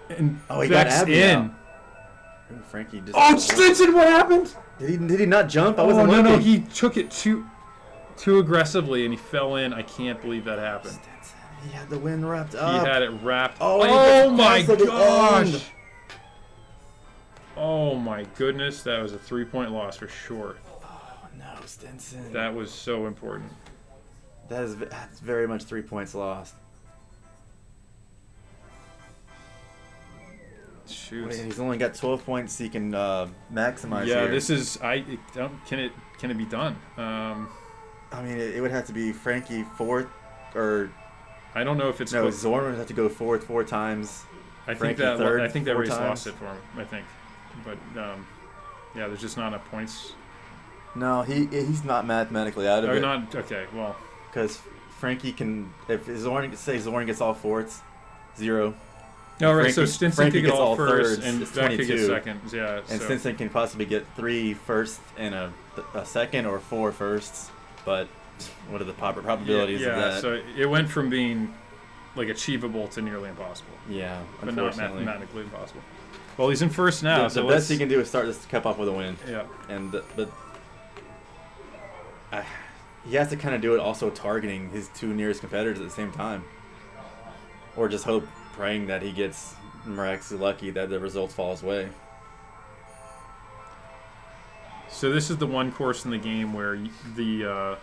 And he got Abney in. Ooh, Frankie just... Stinson, what happened? Did he not jump? I wasn't looking. No, he took it too aggressively, and he fell in. I can't believe that happened. Stinson, he had the wind wrapped up. He had it wrapped. Oh my gosh! Oh my goodness, that was a 3-point loss for sure. Oh no, Stinson. That was so important. That's very much 3 points lost. Shoot. Wait, he's only got 12 points. He can maximize. Yeah, here. this is. Can it be done? I mean, it would have to be Frankie fourth, or I don't know if it's. No, Zoran would have to go fourth 4 times. I think that race lost it for him. I think, but yeah, there's just not enough points. No, he's not mathematically out of it. Not okay. Well, because Frankie can, if Zoran gets all fourths, 0. No, right. So Stinson could get all first, thirds, and Beck could get seconds. Yeah, and Stinson can possibly get 3 firsts and a second, or 4 firsts. But what are the probabilities of that? Yeah, so it went from being like achievable to nearly impossible. Yeah, but not mathematically impossible. Well, he's in first now. The best he can do is start this cup off with a win. Yeah, and he has to kind of do it also targeting his 2 nearest competitors at the same time, or just praying that he gets miraculously lucky that the results fall his way. So this is the one course in the game where the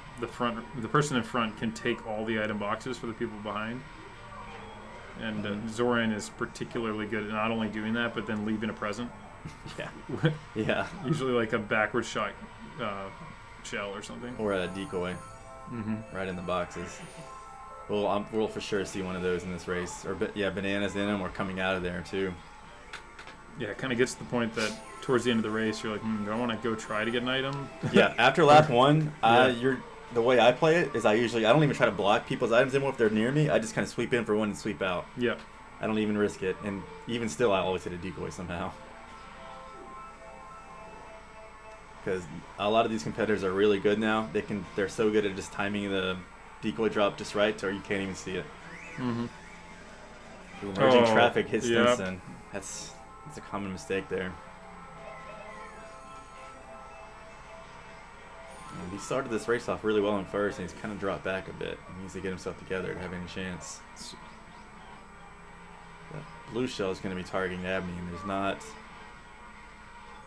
person in front can take all the item boxes for the people behind, and Zoran is particularly good at not only doing that but then leaving a present. Yeah, yeah. Usually like a backward shot shell or something, or a decoy, right in the boxes. We'll for sure see one of those in this race, or bananas in them, or coming out of there too. Yeah, it kind of gets to the point that towards the end of the race, you're like, do I want to go try to get an item? Yeah, after lap 1, the way I play it is I don't even try to block people's items anymore if they're near me. I just kind of sweep in for one and sweep out. Yep. I don't even risk it, and even still, I always hit a decoy somehow. Because a lot of these competitors are really good now. They're so good at just timing the decoy drop just right, or you can't even see it. Mm-hmm. The emerging traffic hits Stinson. That's a common mistake there. And he started this race off really well in first, and he's kind of dropped back a bit. He needs to get himself together to have any chance. That blue shell is going to be targeting Abney, and there's not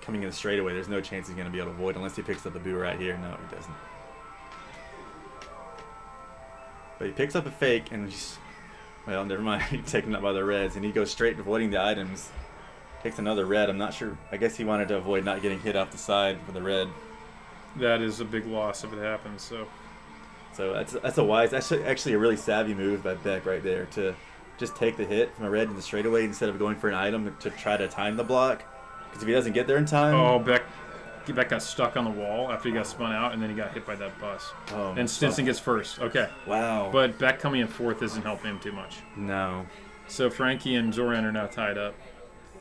coming in the straightaway. There's no chance he's going to be able to avoid unless he picks up a boo right here. No, he doesn't. But he picks up a fake, and well, never mind. He's taken up by the reds, and he goes straight avoiding the items. Takes another red. I'm not sure. I guess he wanted to avoid not getting hit off the side with the red. That is a big loss if it happens. So that's actually a really savvy move by Beck right there, to just take the hit from a red in the straightaway instead of going for an item to try to time the block. Because Because if he doesn't get there in time... Oh, Beck got stuck on the wall after he got spun out, and then he got hit by that bus. Oh, and Stinson gets first. Okay. Wow. But Beck coming in fourth isn't helping him too much. No. So Frankie and Zoran are now tied up.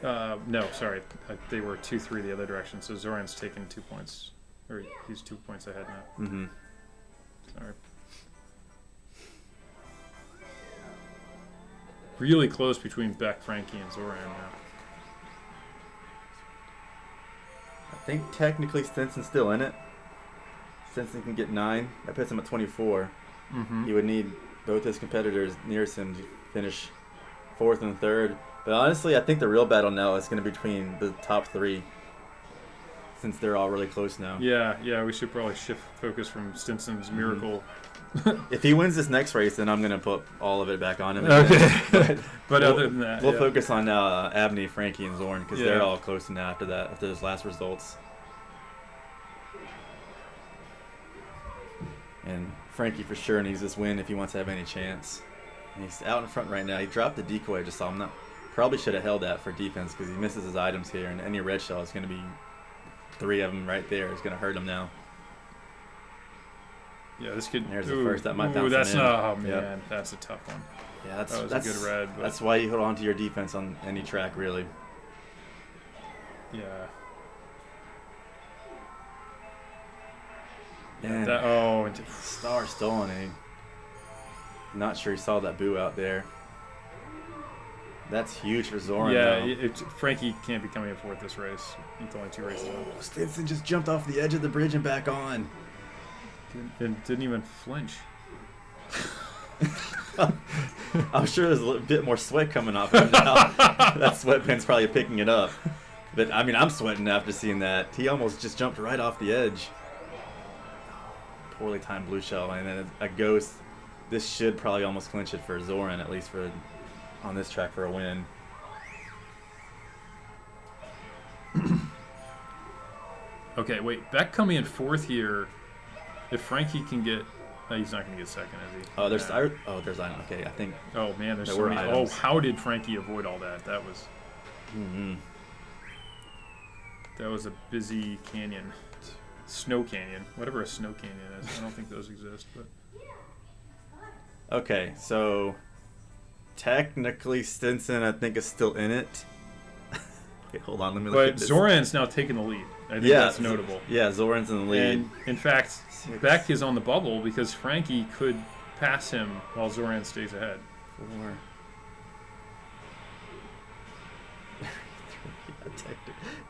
No, sorry. They were 2-3 the other direction, so Zoran's taken 2 points. Or he's 2 points ahead now. Mm-hmm. Sorry. Really close between Beck, Frankie, and Zoran now. I think technically Stinson's still in it. Stinson can get 9. That puts him at 24. Mm-hmm. He would need both his competitors nearest him to finish 4th and 3rd. But honestly, I think the real battle now is going to be between the top 3. Since they're all really close now. Yeah, we should probably shift focus from Stinson's miracle. If he wins this next race, then I'm going to put all of it back on him. Okay. But other than that, we'll focus on Abney, Frankie, and Zoran because Yeah. they're all close now after those last results. And Frankie for sure needs this win if he wants to have any chance. And he's out in front right now. He dropped the decoy I just saw him. Probably should have held that for defense because he misses his items here, and any red shell is going to be 3 of them right there. It's going to hurt him now. Yeah, this could. There's the first that might bounce that's him in. not. Oh man, Yep. That's a tough one. Yeah, That was a good red. But That's why you hold on to your defense on any track, really. yeah. And Star stolen. Not sure he saw that boo out there. That's huge for Zoran. Yeah, Frankie can't be coming in fourth this race. It's only 2 races left. Stinson just jumped off the edge of the bridge and back on. Didn't even flinch. I'm sure there's a little bit more sweat coming off him now. That sweatpant's probably picking it up. But, I mean, I'm sweating after seeing that. He almost just jumped right off the edge. Poorly timed blue shell. And then a ghost. This should probably almost clinch it for Zoran, at least on this track for a win. Okay, wait. Beck coming in fourth here. If Frankie can get... he's not going to get second, is he? Oh, there's items. Okay, I think. Oh, man, there's There so were many. items. Oh, how did Frankie avoid all that? That was a busy canyon. Snow canyon. Whatever a snow canyon is. I don't think those exist, but... Okay, so technically Stinson, I think, is still in it. Okay, hold on, let me look at But this. Zoran's now taking the lead. I think that's notable. Yeah, Zoran's in the lead. And, in fact, Beck is on the bubble because Frankie could pass him while Zoran stays ahead. 4.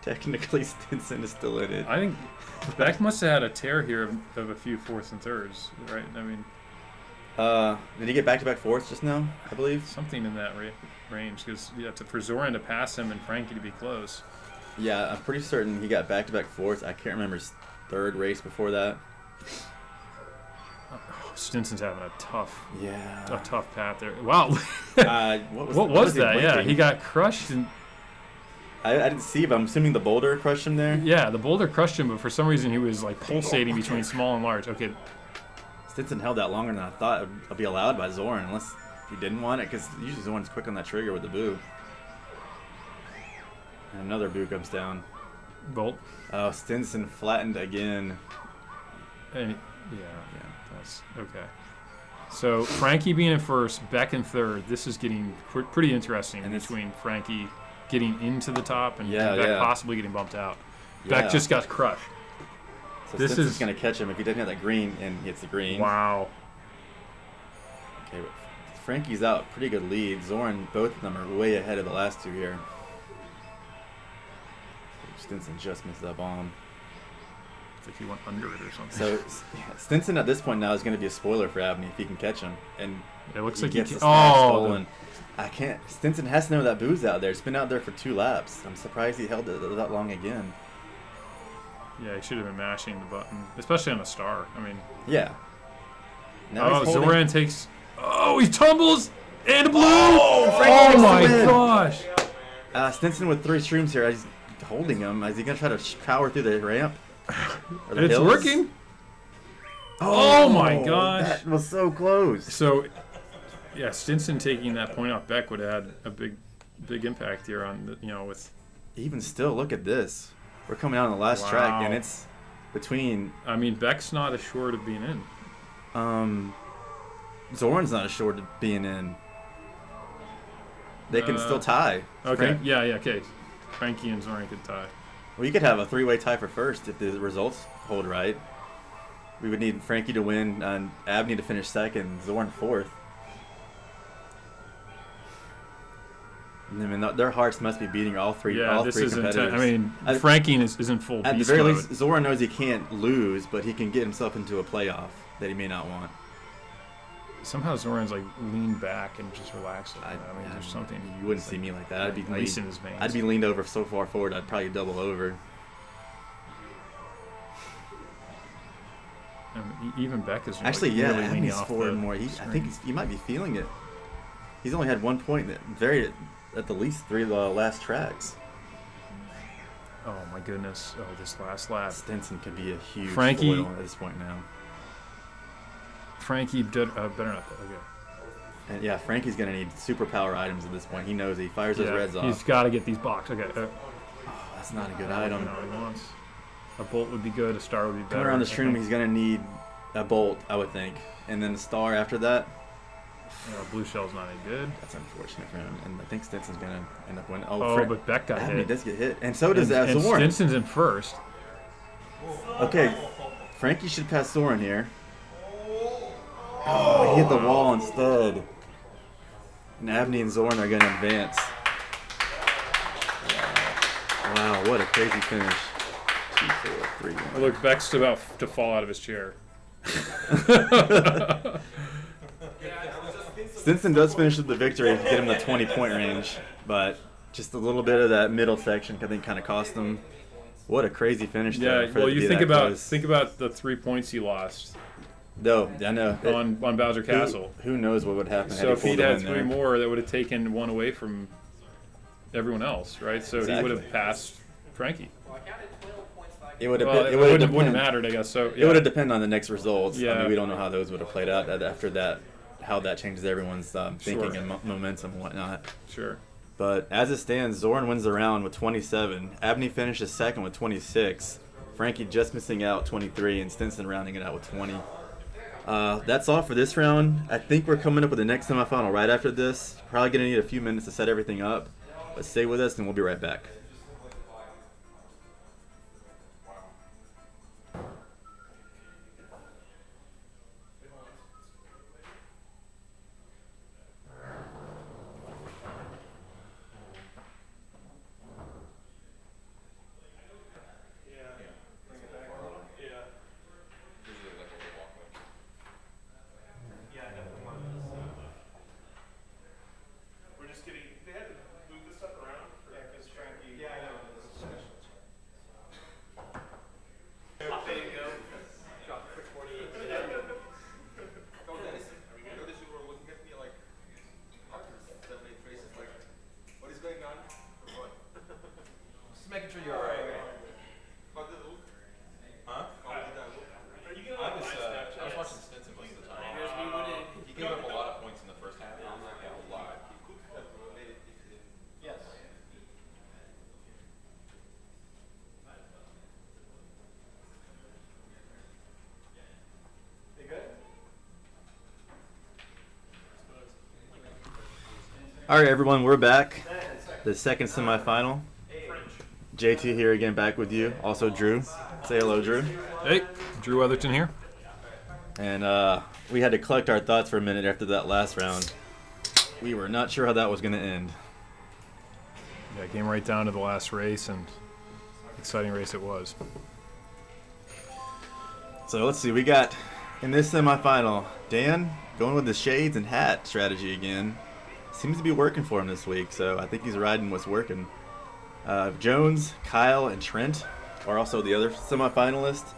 Technically, Stinson is still in it. I think Beck must have had a tear here of a few fourths and thirds, right? I mean, did he get back-to-back fourths just now, I believe? something in that range. Because for Zoran to pass him and Frankie to be close. Yeah, I'm pretty certain he got back-to-back fourths. I can't remember his 3rd race before that. Stinson's having a tough Yeah. path there. Wow. What was he that? Yeah, blinking? he got crushed. And I didn't see, but I'm assuming the boulder crushed him there. yeah, the boulder crushed him, but for some reason he was like pulsating between small and large. Okay. Stinson held that longer than I thought would be allowed by Zoran, unless he didn't want it, because usually Zoran's quick on that trigger with the boo. And another boo comes down. Bolt. Oh, Stinson flattened again. And that's okay. So Frankie being in first, Beck in third. This is getting pretty interesting And between Frankie getting into the top and Yeah, Beck yeah. possibly getting bumped out. Yeah. Beck just got crushed. So This Stinson's is- going to catch him if he doesn't have that green and hits the green. Wow. Okay, but Frankie's out. Pretty good lead. Zoran, both of them are way ahead of the last two here. Stinson just missed that bomb. It's like he went under it or something. So Stinson at this point now is going to be a spoiler for Abney if he can catch him. And it looks he like gets he the can. snag Oh, stolen. I can't. Stinson has to know that boo's out there. It's been out there for 2 laps. I'm surprised he held it that long again. yeah, he should have been mashing the button, especially on a star. I mean, Yeah. Now he's holding- Zoran takes. Oh, he tumbles and a blue. Oh, Frankie Oh takes the my win. gosh. Stinson with 3 streams here. He's holding him. Is he going to try to power through the ramp? Or the It's hills? working. Oh my gosh. That was so close. So, yeah, Stinson taking that point off Beck would have had a big impact here on the, with even still, look at this. We're coming out on the last track, and it's between... I mean, Beck's not assured of being in. Zoran's not assured of being in. They can still tie. Okay, okay. Frankie and Zoran could tie. Well, you could have a three-way tie for first if the results hold right. We would need Frankie to win and Abney to finish second, Zoran fourth. I mean, their hearts must be beating all three competitors. I mean, Frankie isn't full beast At the very mode. least, Zoran knows he can't lose, but he can get himself into a playoff that he may not want. Somehow Zoran's like leaned back and just relaxed. There's something. You wouldn't see me like that. I'd be ice in his veins. I'd be leaned over so far forward, I'd probably double over. Even Beck is actually, really Abney's leaning off forward more. I think he might be feeling it. He's only had 1 point at the least 3 last tracks. Oh my goodness! Oh, this last lap. Stinson could be a huge Frankie foil at this point now. Frankie better not. Okay. And yeah, Frankie's gonna need superpower items at this point. He knows he fires those reds off. He's got to get these box. Okay. Oh, that's not a good item. No, he wants. A bolt would be good. A star would be better. Coming around the stream, he's gonna need a bolt, I would think, and then the star after that. Blue shell's not any good. That's unfortunate for him, and I think Stinson's gonna end up winning. But Beck got hit. He does get hit, and so does Zoran. And Stinson's in first. Okay, Frankie should pass Zoran here. Oh, he hit the wall instead. And Abney and Zoran are gonna advance. Wow, what a crazy finish. 2, 4, 3, 1. Look, Beck's about to fall out of his chair. Stinson does finish with the victory, get him the 20-point range, but just a little bit of that middle section I think kind of cost him. What a crazy finish! Yeah, well, you think about the 3 points he lost. No, I know on Bowser Castle. Who knows what would happen? So if he'd had 3 more, that would have taken 1 away from everyone else, right? So he would have passed Frankie. It would have. It wouldn't have mattered, I guess. So it would have depended on the next results. Yeah. I mean, we don't know how those would have played out after that. How that changes everyone's thinking and momentum and whatnot. Sure. But as it stands, Zoran wins the round with 27. Abney finishes second with 26. Frankie just missing out 23, and Stinson rounding it out with 20. That's all for this round. I think we're coming up with the next semifinal right after this. Probably going to need a few minutes to set everything up. But stay with us, and we'll be right back. All right, everyone, we're back. The second semifinal. JT here again, back with you. Also, Drew. Say hello, Drew. Hey, Drew Weatherton here. And we had to collect our thoughts for a minute after that last round. We were not sure how that was going to end. Yeah, it came right down to the last race, and exciting race it was. So let's see. We got, in this semifinal, Dan going with the shades and hat strategy again. Seems to be working for him this week, so I think he's riding what's working. Jones, Kyle, and Trent are also the other semifinalists.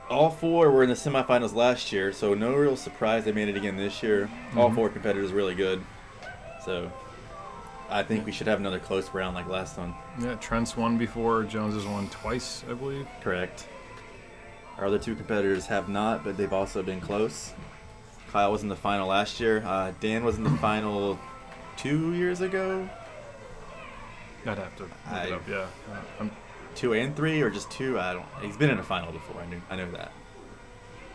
All 4 were in the semifinals last year, so no real surprise they made it again this year. All 4 competitors really good. So I think we should have another close round like last time. Yeah, Trent's won before. Jones has won twice, I believe. Correct. Our other 2 competitors have not, but they've also been close. Kyle was in the final last year. Dan was in the final 2 years ago. I'd have to look it up. Yeah. 2 and 3 or just 2? I don't. He's been in a final before. I know that.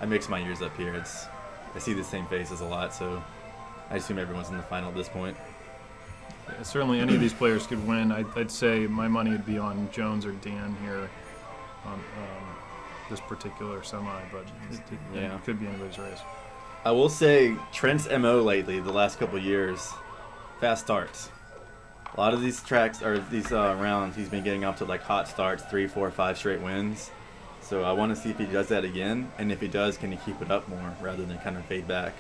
I mix my years up here. I see the same faces a lot, so I assume everyone's in the final at this point. Yeah, certainly, any of these players could win. I'd say my money would be on Jones or Dan here on this particular semi, but it could be anybody's race. I will say Trent's MO lately, the last couple years, fast starts. A lot of these tracks or these rounds, he's been getting off to like hot starts, 3, 4, 5 straight wins. So I want to see if he does that again, and if he does, can he keep it up more rather than kind of fade back?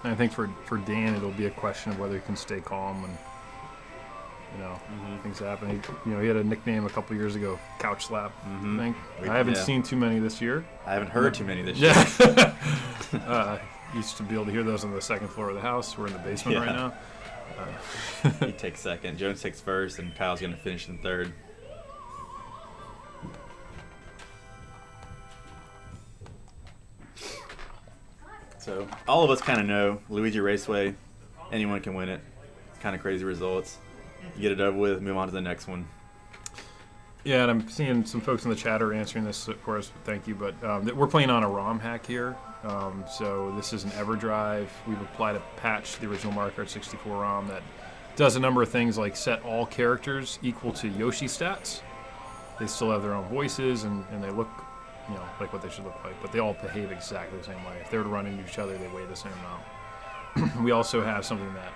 I think for Dan, it'll be a question of whether he can stay calm when things happen. He had a nickname a couple years ago, Couch Slap. I think I haven't seen too many this year. I haven't heard too many this year. Used to be able to hear those on the second floor of the house. We're in the basement right now. He takes second, Jones takes first, and Kyle's going to finish in third. So all of us kind of know Luigi Raceway, anyone can win it. Kind of crazy results. You get it over with, move on to the next one. Yeah, and I'm seeing some folks in the chat are answering this for us. Thank you, but we're playing on a ROM hack here. So this is an EverDrive. We've applied a patch to the original Mario Kart 64 ROM that does a number of things like set all characters equal to Yoshi stats. They still have their own voices and they look, like what they should look like, but they all behave exactly the same way. If they were to run into each other, they weigh the same amount. We also have something that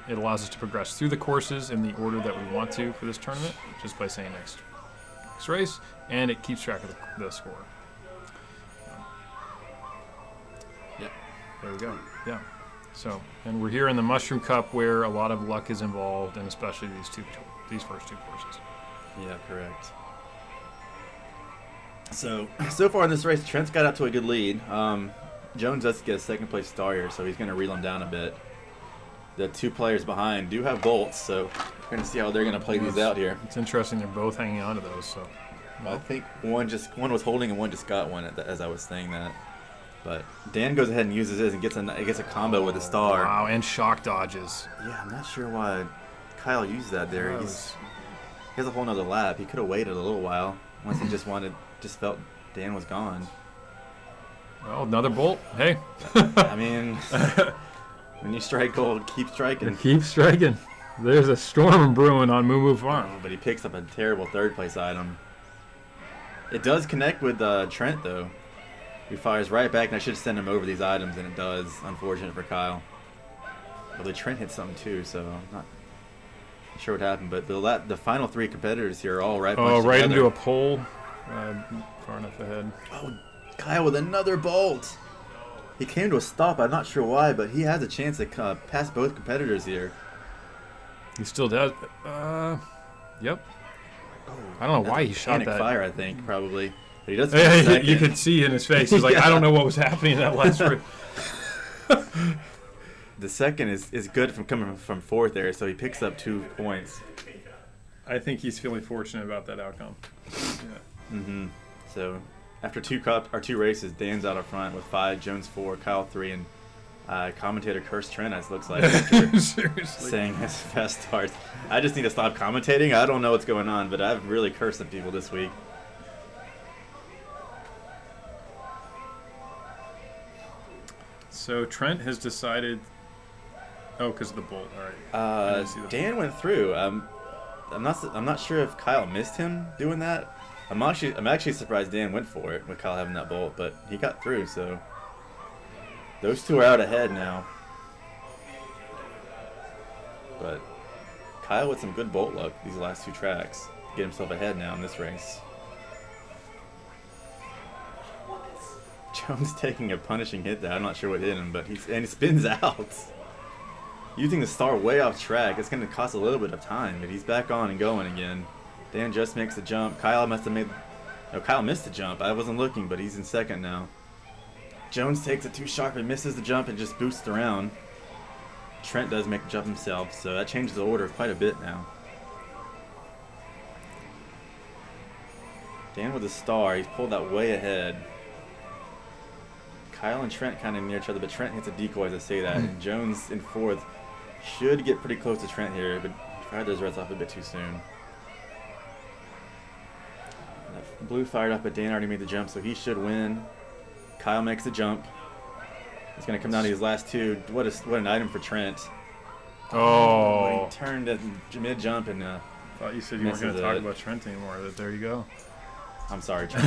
it allows us to progress through the courses in the order that we want to for this tournament, just by saying next race, and it keeps track of the score. There we go. Yeah. So, and we're here in the Mushroom Cup where a lot of luck is involved, and especially these first 2 courses. Yeah, correct. So far in this race, Trent's got up to a good lead. Jones does get a second place star here, so he's going to reel him down a bit. The 2 players behind do have bolts, so we're going to see how they're going to play these out here. It's interesting they're both hanging on to those. So I think one was holding and one just got one as I was saying that. But Dan goes ahead and uses his and gets a combo with a star. Wow, and shock dodges. Yeah, I'm not sure why Kyle used that there. He has a whole nother lap. He could have waited a little while once he just felt Dan was gone. Well, another bolt. Hey. I mean, when you strike gold, keep striking. Keep striking. There's a storm brewing on Moo Moo Farm. But he picks up a terrible third place item. It does connect with Trent, though. He fires right back, and I should send him over these items, and it does. Unfortunate for Kyle. Although Trent hit something, too, so I'm not sure what happened. But the final 3 competitors here are all right bunched right together. into a pole. Far enough ahead. Oh, Kyle with another bolt. He came to a stop. I'm not sure why, but he has a chance to pass both competitors here. He still does. Yep. I don't know why he shot that. Fire, I think, probably. But he does. You could see in his face. He's like, I don't know what was happening in that last race. The second is good from coming from 4th there, so he picks up 2 points. I think he's feeling fortunate about that outcome. Yeah. So after 2 races, Dan's out up front with 5, Jones 4, Kyle 3, and commentator cursed Trent, as it looks like, after Seriously. saying his fast starts. I just need to stop commentating. I don't know what's going on, but I've really cursed some people this week. So Trent has decided. Oh, because of the bolt. All right. Dan went through. I'm not sure if Kyle missed him doing that. I'm actually surprised Dan went for it with Kyle having that bolt, but he got through. So those 2 are out ahead now. But Kyle with some good bolt luck these last 2 tracks to get himself ahead now in this race. Jones taking a punishing hit there. I'm not sure what hit him, but he spins out. Using the star way off track, it's going to cost a little bit of time, but he's back on and going again. Dan just makes the jump. Kyle missed the jump. I wasn't looking, but he's in second now. Jones takes it too sharp and misses the jump and just boosts around. Trent does make the jump himself, so that changes the order quite a bit now. Dan with a star, he's pulled that way ahead. Kyle and Trent kind of near each other, but Trent hits a decoy as I say that, and Jones in 4th Should get pretty close to Trent here, but fired those reds off a bit too soon. That blue fired up, but Dan already made the jump, so he should win. Kyle makes the jump. He's going to come down to his last two. What an item for Trent. Oh. He turned at mid-jump and Thought you said you weren't going to talk about Trent anymore. There you go. I'm sorry, Trent.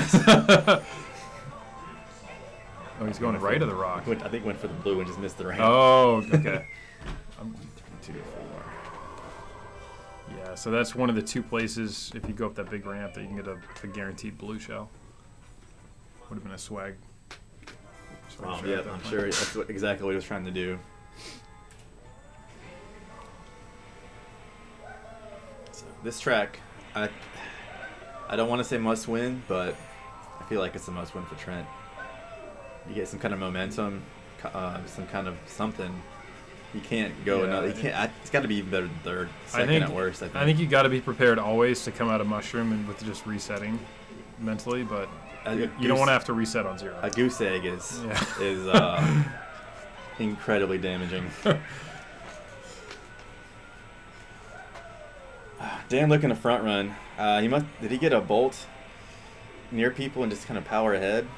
Oh, he's going right of the rock. I think went for the blue and just missed the ramp. Oh, okay. I'm 2 to 4. Yeah, so that's one of the two places, if you go up that big ramp, that you can get a guaranteed blue shell. Would have been a swag. Wow, yeah, I'm sure that's exactly what he was trying to do. So this track, I don't want to say must win, but I feel like it's a must win for Trent. You get some kind of momentum, some kind of something. You can't go another. You can't. It's got to be even better than third, second at worst. I think you got to be prepared always to come out of mushroom and with just resetting mentally, but you don't want to have to reset on 0. A goose egg is incredibly damaging. Dan looking to front run. Did he get a bolt near people and just kind of power ahead?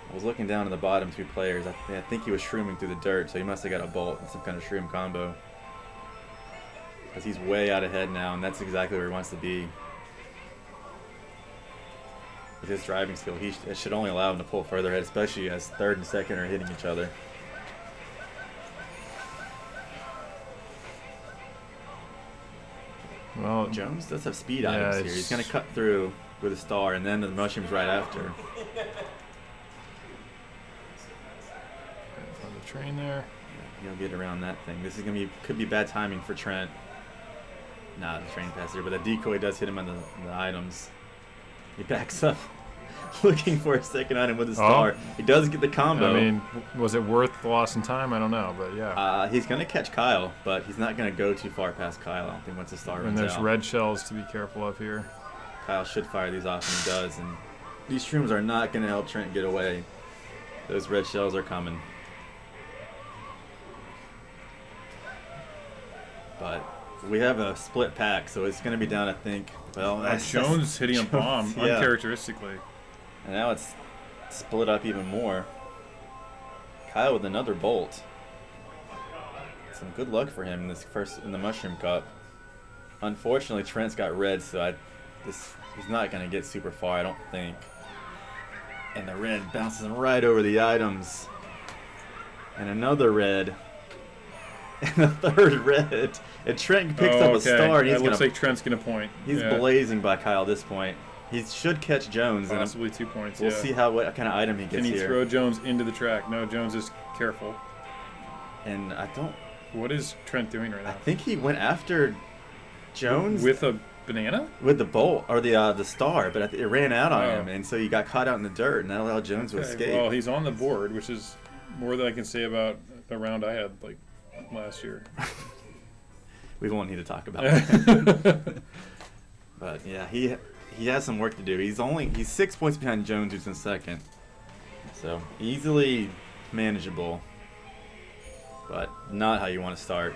I was looking down at the bottom 2 players. I think he was shrooming through the dirt, so he must have got a bolt and some kind of shroom combo. Because he's way out ahead now, and that's exactly where he wants to be. With his driving skill, it should only allow him to pull further ahead, especially as third and second are hitting each other. Well, Jones does have speed items here. He's going to cut through with a star, and then the mushrooms right after. the train there. Yeah, he'll get around that thing. This is could be bad timing for Trent. Nah, the train passes here, but the decoy does hit him on the items. He backs up, looking for a second item with a star. He does get the combo. I mean, was it worth the loss in time? I don't know, but yeah. He's going to catch Kyle, but he's not going to go too far past Kyle, I don't think, once the star runs out. And there's red shells to be careful of here. Kyle should fire these off, and he does. And these shrooms are not going to help Trent get away. Those red shells are coming. But we have a split pack, so it's going to be down, I think. Well, Jones hitting a bomb uncharacteristically. And now it's split up even more. Kyle with another bolt. Some good luck for him in the Mushroom Cup. Unfortunately, Trent's got red, so he's not going to get super far, I don't think. And the red bounces him right over the items. And another red. And a third red. And Trent picks up a star. And it looks like Trent's going to point. He's blazing by Kyle at this point. He should catch Jones. Possibly 2 points, We'll see what kind of item he gets here. Can he throw Jones into the track? No, Jones is careful. And I don't... What is Trent doing right now? I think he went after Jones. With a banana? With the bolt, or the star, but it ran out on him. And so he got caught out in the dirt, and that allowed Jones to escape. Well, he's on the board, which is more than I can say about a round I had, like, last year. We won't need to talk about that. But yeah, he has some work to do. He's 6 points behind Jones, who's in second. So easily manageable, but not how you want to start.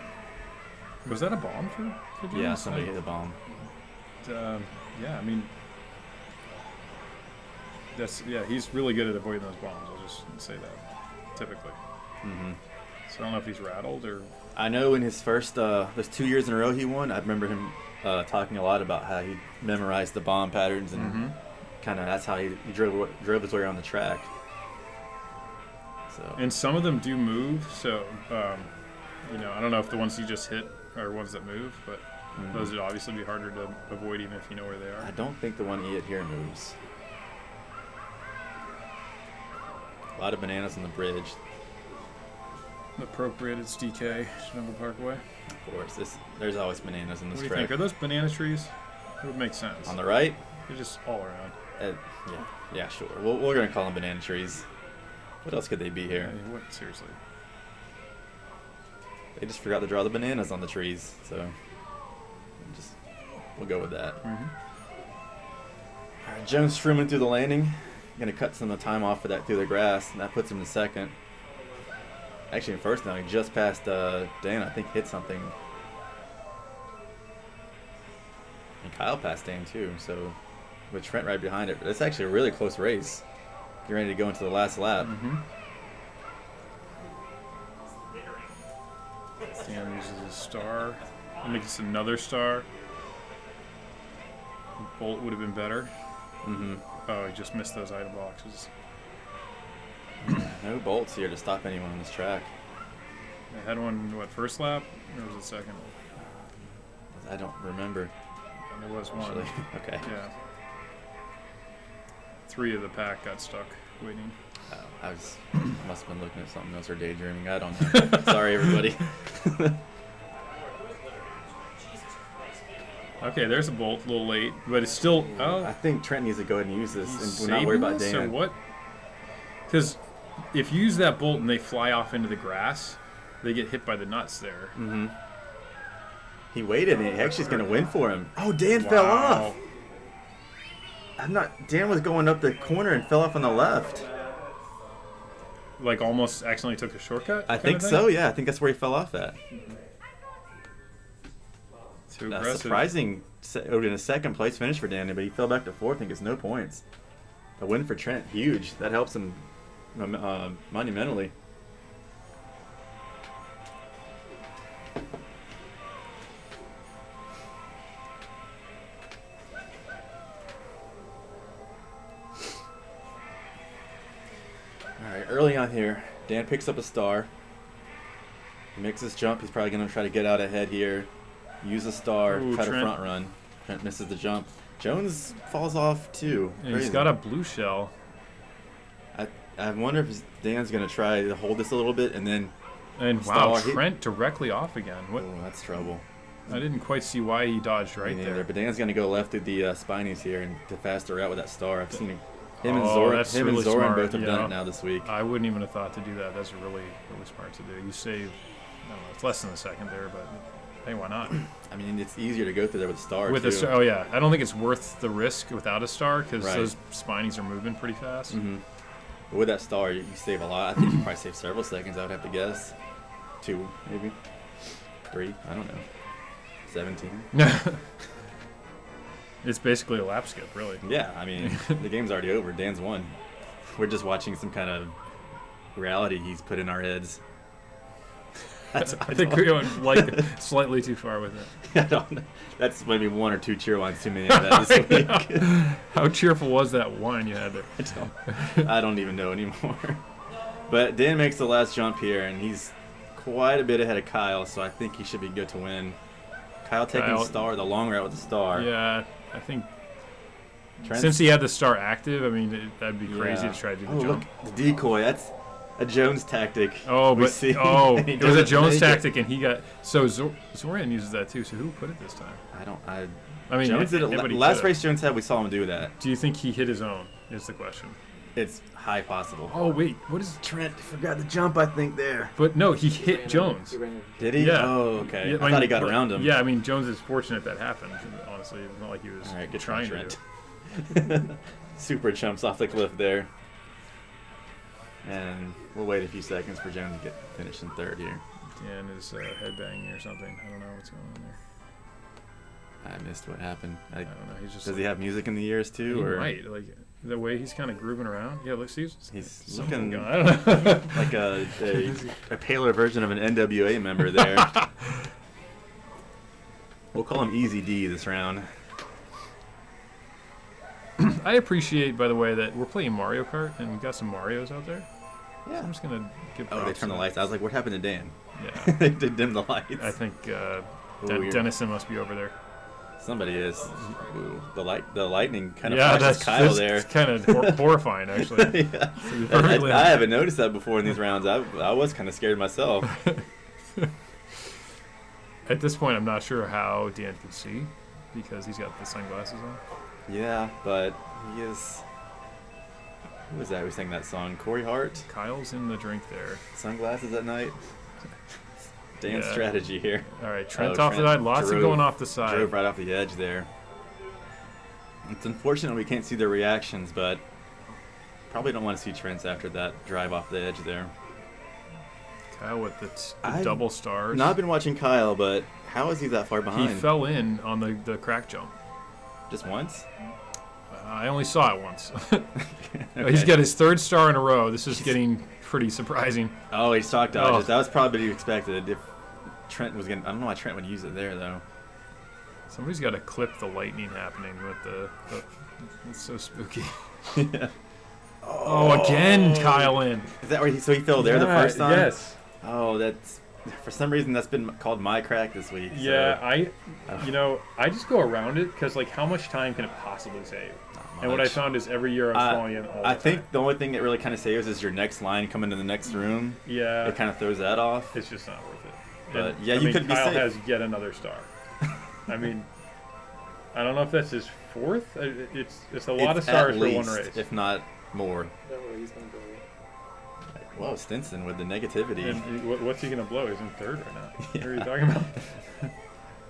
Was that a bomb for Jones? Yeah, somebody hit a bomb. Yeah, I mean, he's really good at avoiding those bombs. I'll just say that. Typically. Mm-hmm. So I don't know if he's rattled or. I know in his first those 2 years in a row he won. I remember him talking a lot about how he memorized the bomb patterns and kind of that's how he drove his way around the track. So. And some of them do move, so I don't know if the ones he just hit are ones that move, but those would obviously be harder to avoid even if you know where they are. I don't think the one he hit here moves. A lot of bananas on the bridge. Appropriated DK, Jungle Parkway. Of course, there's always bananas in this track. What do you think? Are those banana trees? It would make sense. On the right? They're just all around. Yeah, sure. We're going to call them banana trees. What else could they be here? What, seriously? They just forgot to draw the bananas on the trees, so we'll go with that. Mm-hmm. All right, Jones shrooming through the landing. Going to cut some of the time off for that through the grass, and that puts him in second. Actually, in first now, he just passed Dan. I think hit something. And Kyle passed Dan too. So with Trent right behind it, it's actually a really close race. Get ready to go into the last lap. Dan uses a star. That makes another star. Bolt would have been better. Oh, he just missed those item boxes. No bolts here to stop anyone on this track. I had one, what, first lap? Or was it second? I don't remember. There was one. Actually. Okay. Yeah. 3 of the pack got stuck waiting. Oh, I must have been looking at something else or daydreaming. I don't know. Sorry, everybody. Okay, there's a bolt, a little late, but it's still. Oh, I think Trent needs to go ahead and use this, he's and we're not worried about saving this, Dan. or what? Because if you use that bolt and they fly off into the grass, they get hit by the nuts there. He waited, and he actually is going to win for him. Oh, Dan fell off. Dan was going up the corner and fell off on the left. Like almost accidentally took a shortcut? I think so, yeah. I think that's where he fell off at. Too aggressive. Surprising in a second place finish for Danny, but he fell back to fourth and gets no points. A win for Trent, huge. That helps him monumentally. Alright, early on here, Dan picks up a star. He makes his jump. He's probably going to try to get out ahead here. Use a star, try to front run. Trent misses the jump. Jones falls off too. And he's got a blue shell. I wonder if Dan's going to try to hold this a little bit and then... And wow, Trent directly off again. What? Oh, that's trouble. I didn't quite see why he dodged right Me there. neither, but Dan's going to go left through the spinies here and to faster route with that star. I've seen him and Zoran smart, both have done it now this week. I wouldn't even have thought to do that. That's really, really smart to do. You save, I don't know, it's less than a second there, but hey, why not? I mean, it's easier to go through there with a star, With too. a star, oh yeah. I don't think it's worth the risk without a star because Right. those spinies are moving pretty fast. But with that star, you save a lot. I think you probably save several seconds, I would have to guess. 2, maybe. 3, I don't know. 17. It's basically a lap skip, really. Yeah, I mean, the game's already over. Dan's won. We're just watching some kind of reality he's put in our heads. I think we went like slightly too far with it. I don't know. That's maybe 1 or 2 cheer lines too many of that this week. How cheerful was that wine you had there? I don't even know anymore. But Dan makes the last jump here, and he's quite a bit ahead of Kyle, so I think he should be good to win. Kyle taking the star, the long route with the star. Yeah, I think Trent's, since he had the star active, I mean, that'd be crazy to try to do the jump. Look, the decoy. That's a Jones tactic. Oh, it was a Jones tactic, and he got so Zoran uses that too. So who put it this time? I mean, Jones did it. Last race Jones had, we saw him do that. Do you think he hit his own? Is the question. It's high possible. Oh wait, what is Trent forgot to jump? I think there. But no, he hit Jones. Did he? Yeah. Oh, okay. Yeah, I thought he got around him. Yeah, I mean, Jones is fortunate that happened. Honestly, it's not like he was trying to do it. Super chumps off the cliff there. And we'll wait a few seconds for Jones to get finished in third here. Dan is headbanging or something. I don't know what's going on there. I missed what happened. I don't know. He's just. Does he have music in the ears too? He or might. Like the way he's kind of grooving around. Yeah, look, he's looking I don't know. like a paler version of an NWA member there. We'll call him Easy D this round. I appreciate, by the way, that we're playing Mario Kart and we've got some Marios out there. Yeah. So I'm just gonna give. Oh, they turned the lights. I was like, what happened to Dan? Yeah. They did dim the lights. I think Dennison must be over there. Somebody is. Ooh, the lightning kind of flashes flashes Kyle there. It's kind of horrifying, actually. Yeah. I haven't noticed that before in these rounds. I was kind of scared myself. At this point, I'm not sure how Dan can see because he's got the sunglasses on. Yeah, but he is. Who was that who sang that song? Corey Hart? Kyle's in the drink there. Sunglasses at night? Dan's strategy here. All right, Trent off the side. Lots of going off the side. Drove right off the edge there. It's unfortunate we can't see their reactions, but probably don't want to see Trent's after that drive off the edge there. Kyle with the I've double stars. Not been watching Kyle, but how is he that far behind? He fell in on the crack jump. Just once? I only saw it once. Okay. He's got his 3rd star in a row. This is getting pretty surprising. Oh, he stock dodges. Oh. That was probably to be expected. If Trent was gonna, I don't know why Trent would use it there though. Somebody's got to clip the lightning happening with the it's so spooky. Yeah. Oh, again, Kyle in. Is that where so he fell there the first time? Yes. Oh, that's for some reason that's been called my crack this week. Yeah, so. I just go around it because like how much time can it possibly save? And what I found is every year I'm falling in all the I time. think the only thing it really kind of saves is your next line coming to the next room. Yeah. It kind of throws that off. It's just not worth it. But And, yeah, you could be Kyle safe. has yet another star. I mean, I don't know if that's his 4th. It's a lot of stars for one race. If not more. Don't worry, he's gonna go. Whoa, Stinson with the negativity. And what's he gonna blow? He's in 3rd right now. Yeah. What are you talking about?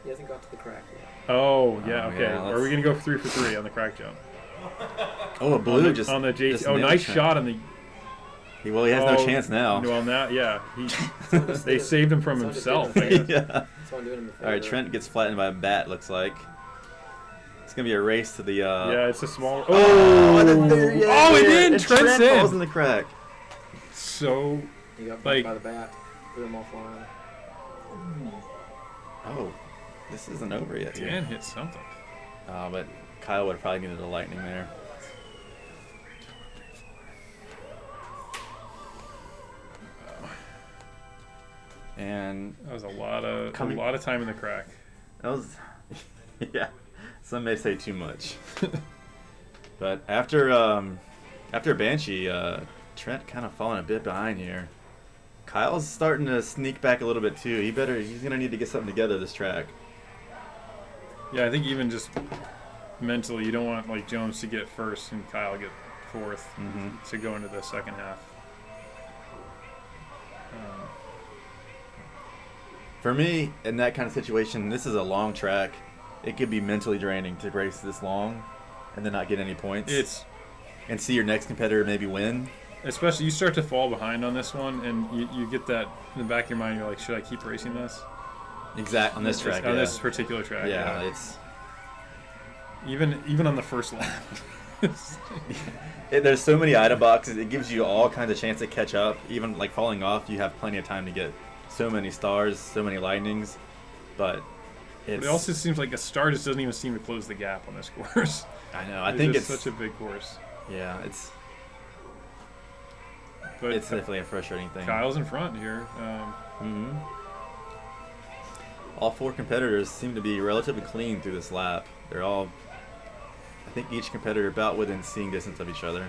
He hasn't got to the crack yet. Oh yeah, okay. yeah, Are we gonna go 3 for 3 on the crack jump? Oh, a blue on the, just on the JT. just Oh, nailed nice Trent. shot on the. He has no chance now. Well, now, yeah, they saved him from himself. I guess. Yeah. That's why I'm doing him the favor. All right, Trent gets flattened by a bat. Looks like it's gonna be a race to the. Yeah, it's a small. Oh, the very end Oh, it there, did! and Trent's Trent in. falls in the crack. So, He got like- by the bat, threw him offline. Oh, this isn't over yet. here. Dan hit something. But Kyle would have probably needed a lightning there. And That was a lot of time in the crack. that was, yeah, some may say too much. But after Banshee, Trent kind of falling a bit behind here. Kyle's starting to sneak back a little bit too. He's gonna need to get something together this track. Yeah, I think even just mentally, you don't want like Jones to get 1st and Kyle get 4th to go into the second half. For me, in that kind of situation, this is a long track. It could be mentally draining to race this long and then not get any points. And see your next competitor maybe win. Especially, you start to fall behind on this one, and you get that in the back of your mind. You're like, should I keep racing this? Exact on this track. On this particular track. Yeah, it's even on the first lap. there's so many item boxes. It gives you all kinds of chance to catch up. Even like falling off, you have plenty of time to get so many stars, so many lightnings. But it also seems like a star just doesn't even seem to close the gap on this course. I know. I think it's such a big course. Yeah, it's But definitely a frustrating thing. Kyle's in front here. All 4 competitors seem to be relatively clean through this lap. They're all, I think, each competitor about within seeing distance of each other.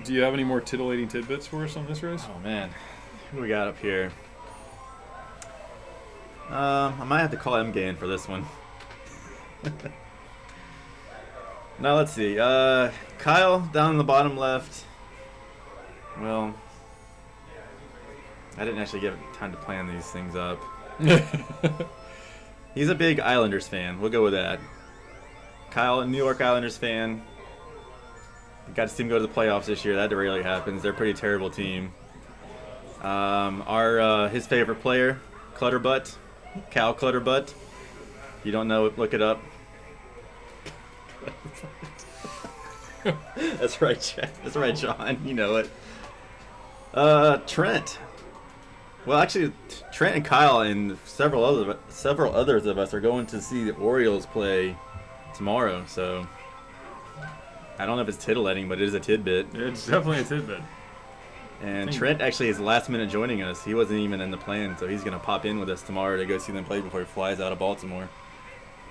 Do you have any more titillating tidbits for us on this race? Oh man, who do we got up here? I might have to call M-Gain for this one. Now let's see. Kyle down in the bottom left. Well, I didn't actually give time to plan these things up. He's a big Islanders fan. We'll go with that. Kyle, a New York Islanders fan. Got to see him go to the playoffs this year. That rarely happens. They're a pretty terrible team. His favorite player, Clutterbutt, Cal Clutterbutt. If you don't know it, look it up. That's right, Jack. That's right, John. You know it. Trent. Well, actually, Trent and Kyle and several others of us are going to see the Orioles play tomorrow. So I don't know if it's titillating, but it is a tidbit. It's definitely a tidbit. And Trent actually is last minute joining us. He wasn't even in the plan, so he's going to pop in with us tomorrow to go see them play before he flies out of Baltimore.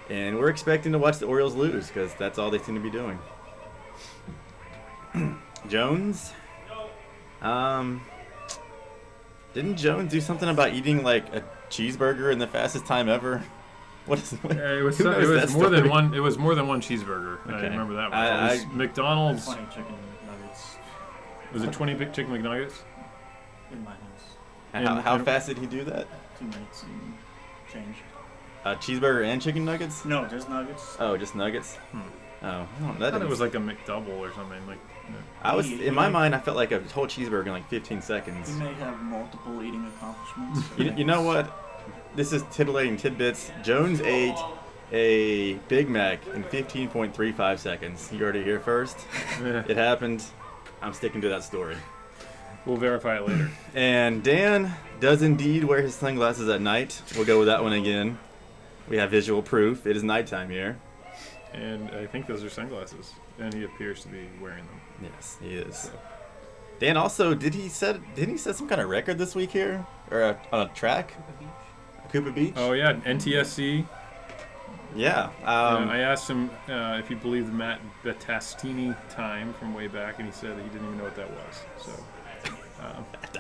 And we're expecting to watch the Orioles lose because that's all they seem to be doing. Jones? Didn't Jones do something about eating like a cheeseburger in the fastest time ever? What is it? Yeah, it was Who knows that more than story? one. It was more than one cheeseburger. I Okay. remember that one. It was McDonald's. 20 chicken nuggets Was it 20 big chicken McNuggets? in my house. How fast did he do that? 2 minutes and change. A cheeseburger and chicken nuggets? No, just nuggets. Oh, just nuggets? Oh, I I thought it was like a McDouble or something. Like, I was in my mind. I felt like a whole cheeseburger in like 15 seconds. You may have multiple eating accomplishments. You know what? This is titillating tidbits. Jones ate a Big Mac in 15.35 seconds. You heard it here first. It happened. I'm sticking to that story. We'll verify it later. And Dan does indeed wear his sunglasses at night. We'll go with that one again. We have visual proof. It is nighttime here. And I think those are sunglasses. And he appears to be wearing them. Yes, he is. So. Dan also, didn't he set some kind of record this week here? Or on a track? Cooper Beach? Oh, yeah. NTSC. Yeah. I asked him if he believed the Matt Battistini time from way back, and he said that he didn't even know what that was. So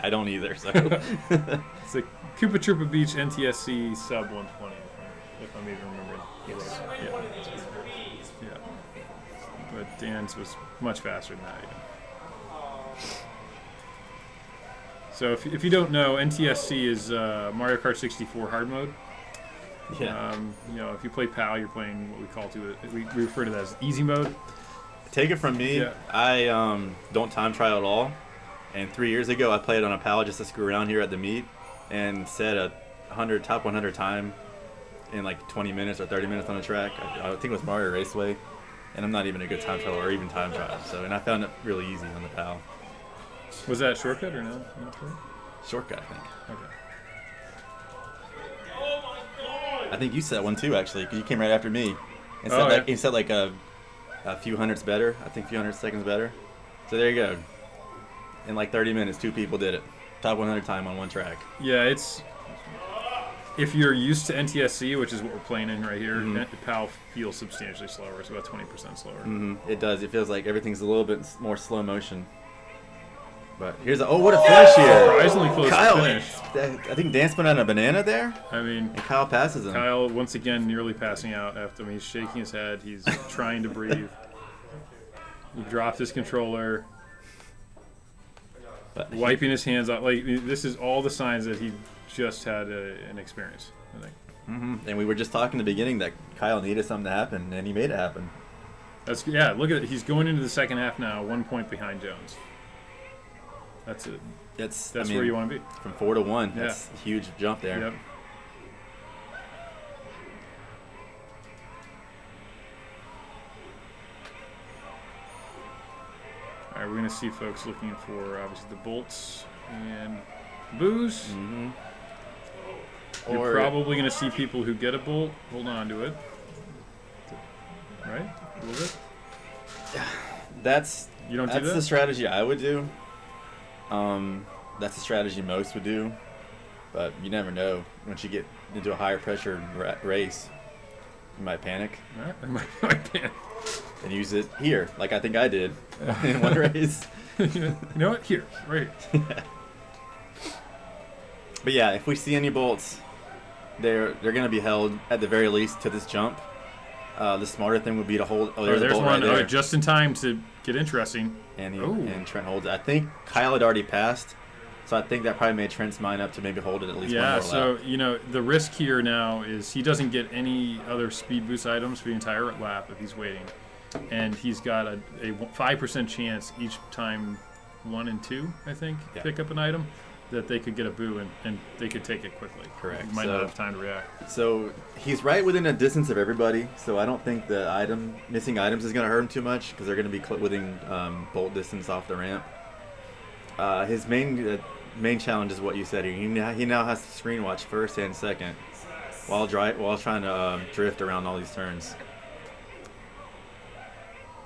I don't either. So it's like Koopa Troopa Beach NTSC sub 120, if I'm even remembering. Yeah. But Dan's was much faster than that. Yeah. So if you don't know, NTSC is Mario Kart 64 hard mode. yeah. If you play PAL, you're playing what we refer to that as easy mode. Take it from me, Yeah. I don't time trial at all. And 3 years ago, I played on a PAL just to screw around here at the meet and set a top 100 time in like 20 minutes or 30 minutes on the track. I think it was Mario Raceway. And I'm not even a good time trial or even time trial. And I found it really easy on the PAL. Was that shortcut or no? Shortcut, I think. Okay. I think you set one too, actually. 'Cause you came right after me. And you set like a few hundredths better. I think a few hundred seconds better. So there you go. In like 30 minutes, 2 people did it. Top 100 time on one track. Yeah, it's if you're used to NTSC, which is what we're playing in right here, PAL feels substantially slower. It's about 20% slower. Mm-hmm. It does. It feels like everything's a little bit more slow motion. But here's what a finish here! Surprisingly close Kyle, finish. I think Dan spun out a banana there, I mean, and Kyle passes him. Kyle once again nearly passing out after he's shaking his head. He's trying to breathe. He dropped his controller, wiping his hands out. Like this is all the signs that he just had an experience. I think. Mm-hmm. And we were just talking in the beginning that Kyle needed something to happen, and he made it happen. Look at it. He's going into the second half now, 1 point behind Jones. That's it. That's where you want to be. From 4 to 1. That's a huge jump there. Yep. All right, we're going to see folks looking for, obviously, the bolts and boos. Mm-hmm. You're probably going to see people who get a bolt, hold on to it. Right? A little bit? That's that? the strategy I would do. That's the strategy most would do. But you never know. Once you get into a higher pressure race, you might panic. All right. I might panic. And use it here, like I think I did in one race. You know what? Here, right. Yeah. But yeah, if we see any bolts, they're going to be held at the very least to this jump. The smarter thing would be to hold. Oh, there's a bolt one. right there. Just in time to get interesting. And Trent holds it. I think Kyle had already passed, so I think that probably made Trent's mind up to maybe hold it at least one more lap. So the risk here now is he doesn't get any other speed boost items for the entire lap if he's waiting, and he's got a 5% chance each time 1 and 2, I think, pick up an item that they could get a boo and they could take it quickly. Correct. You might not have time to react. So he's right within a distance of everybody, so I don't think the missing items is going to hurt him too much because they're going to be within bolt distance off the ramp. His main challenge is what you said here. He now has to screen watch first and second while trying to drift around all these turns.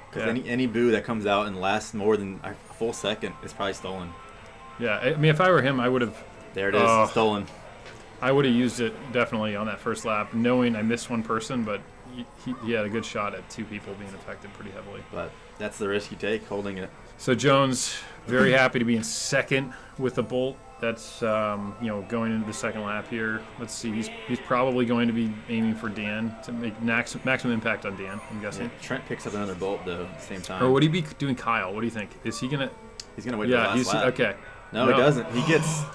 Because any boo that comes out and lasts more than a full second is probably stolen. Yeah, I mean, if I were him, I would have. There it is, stolen. I would have used it definitely on that first lap, knowing I missed one person, but he had a good shot at 2 people being affected pretty heavily. But that's the risk you take, holding it. So Jones, very happy to be in second with the bolt. That's going into the second lap here. Let's see, he's probably going to be aiming for Dan to make maximum impact on Dan, I'm guessing. Yeah, Trent picks up another bolt though at the same time. Or would he be doing Kyle? What do you think? Is he gonna? He's gonna wait for the last lap. Okay. No, he doesn't.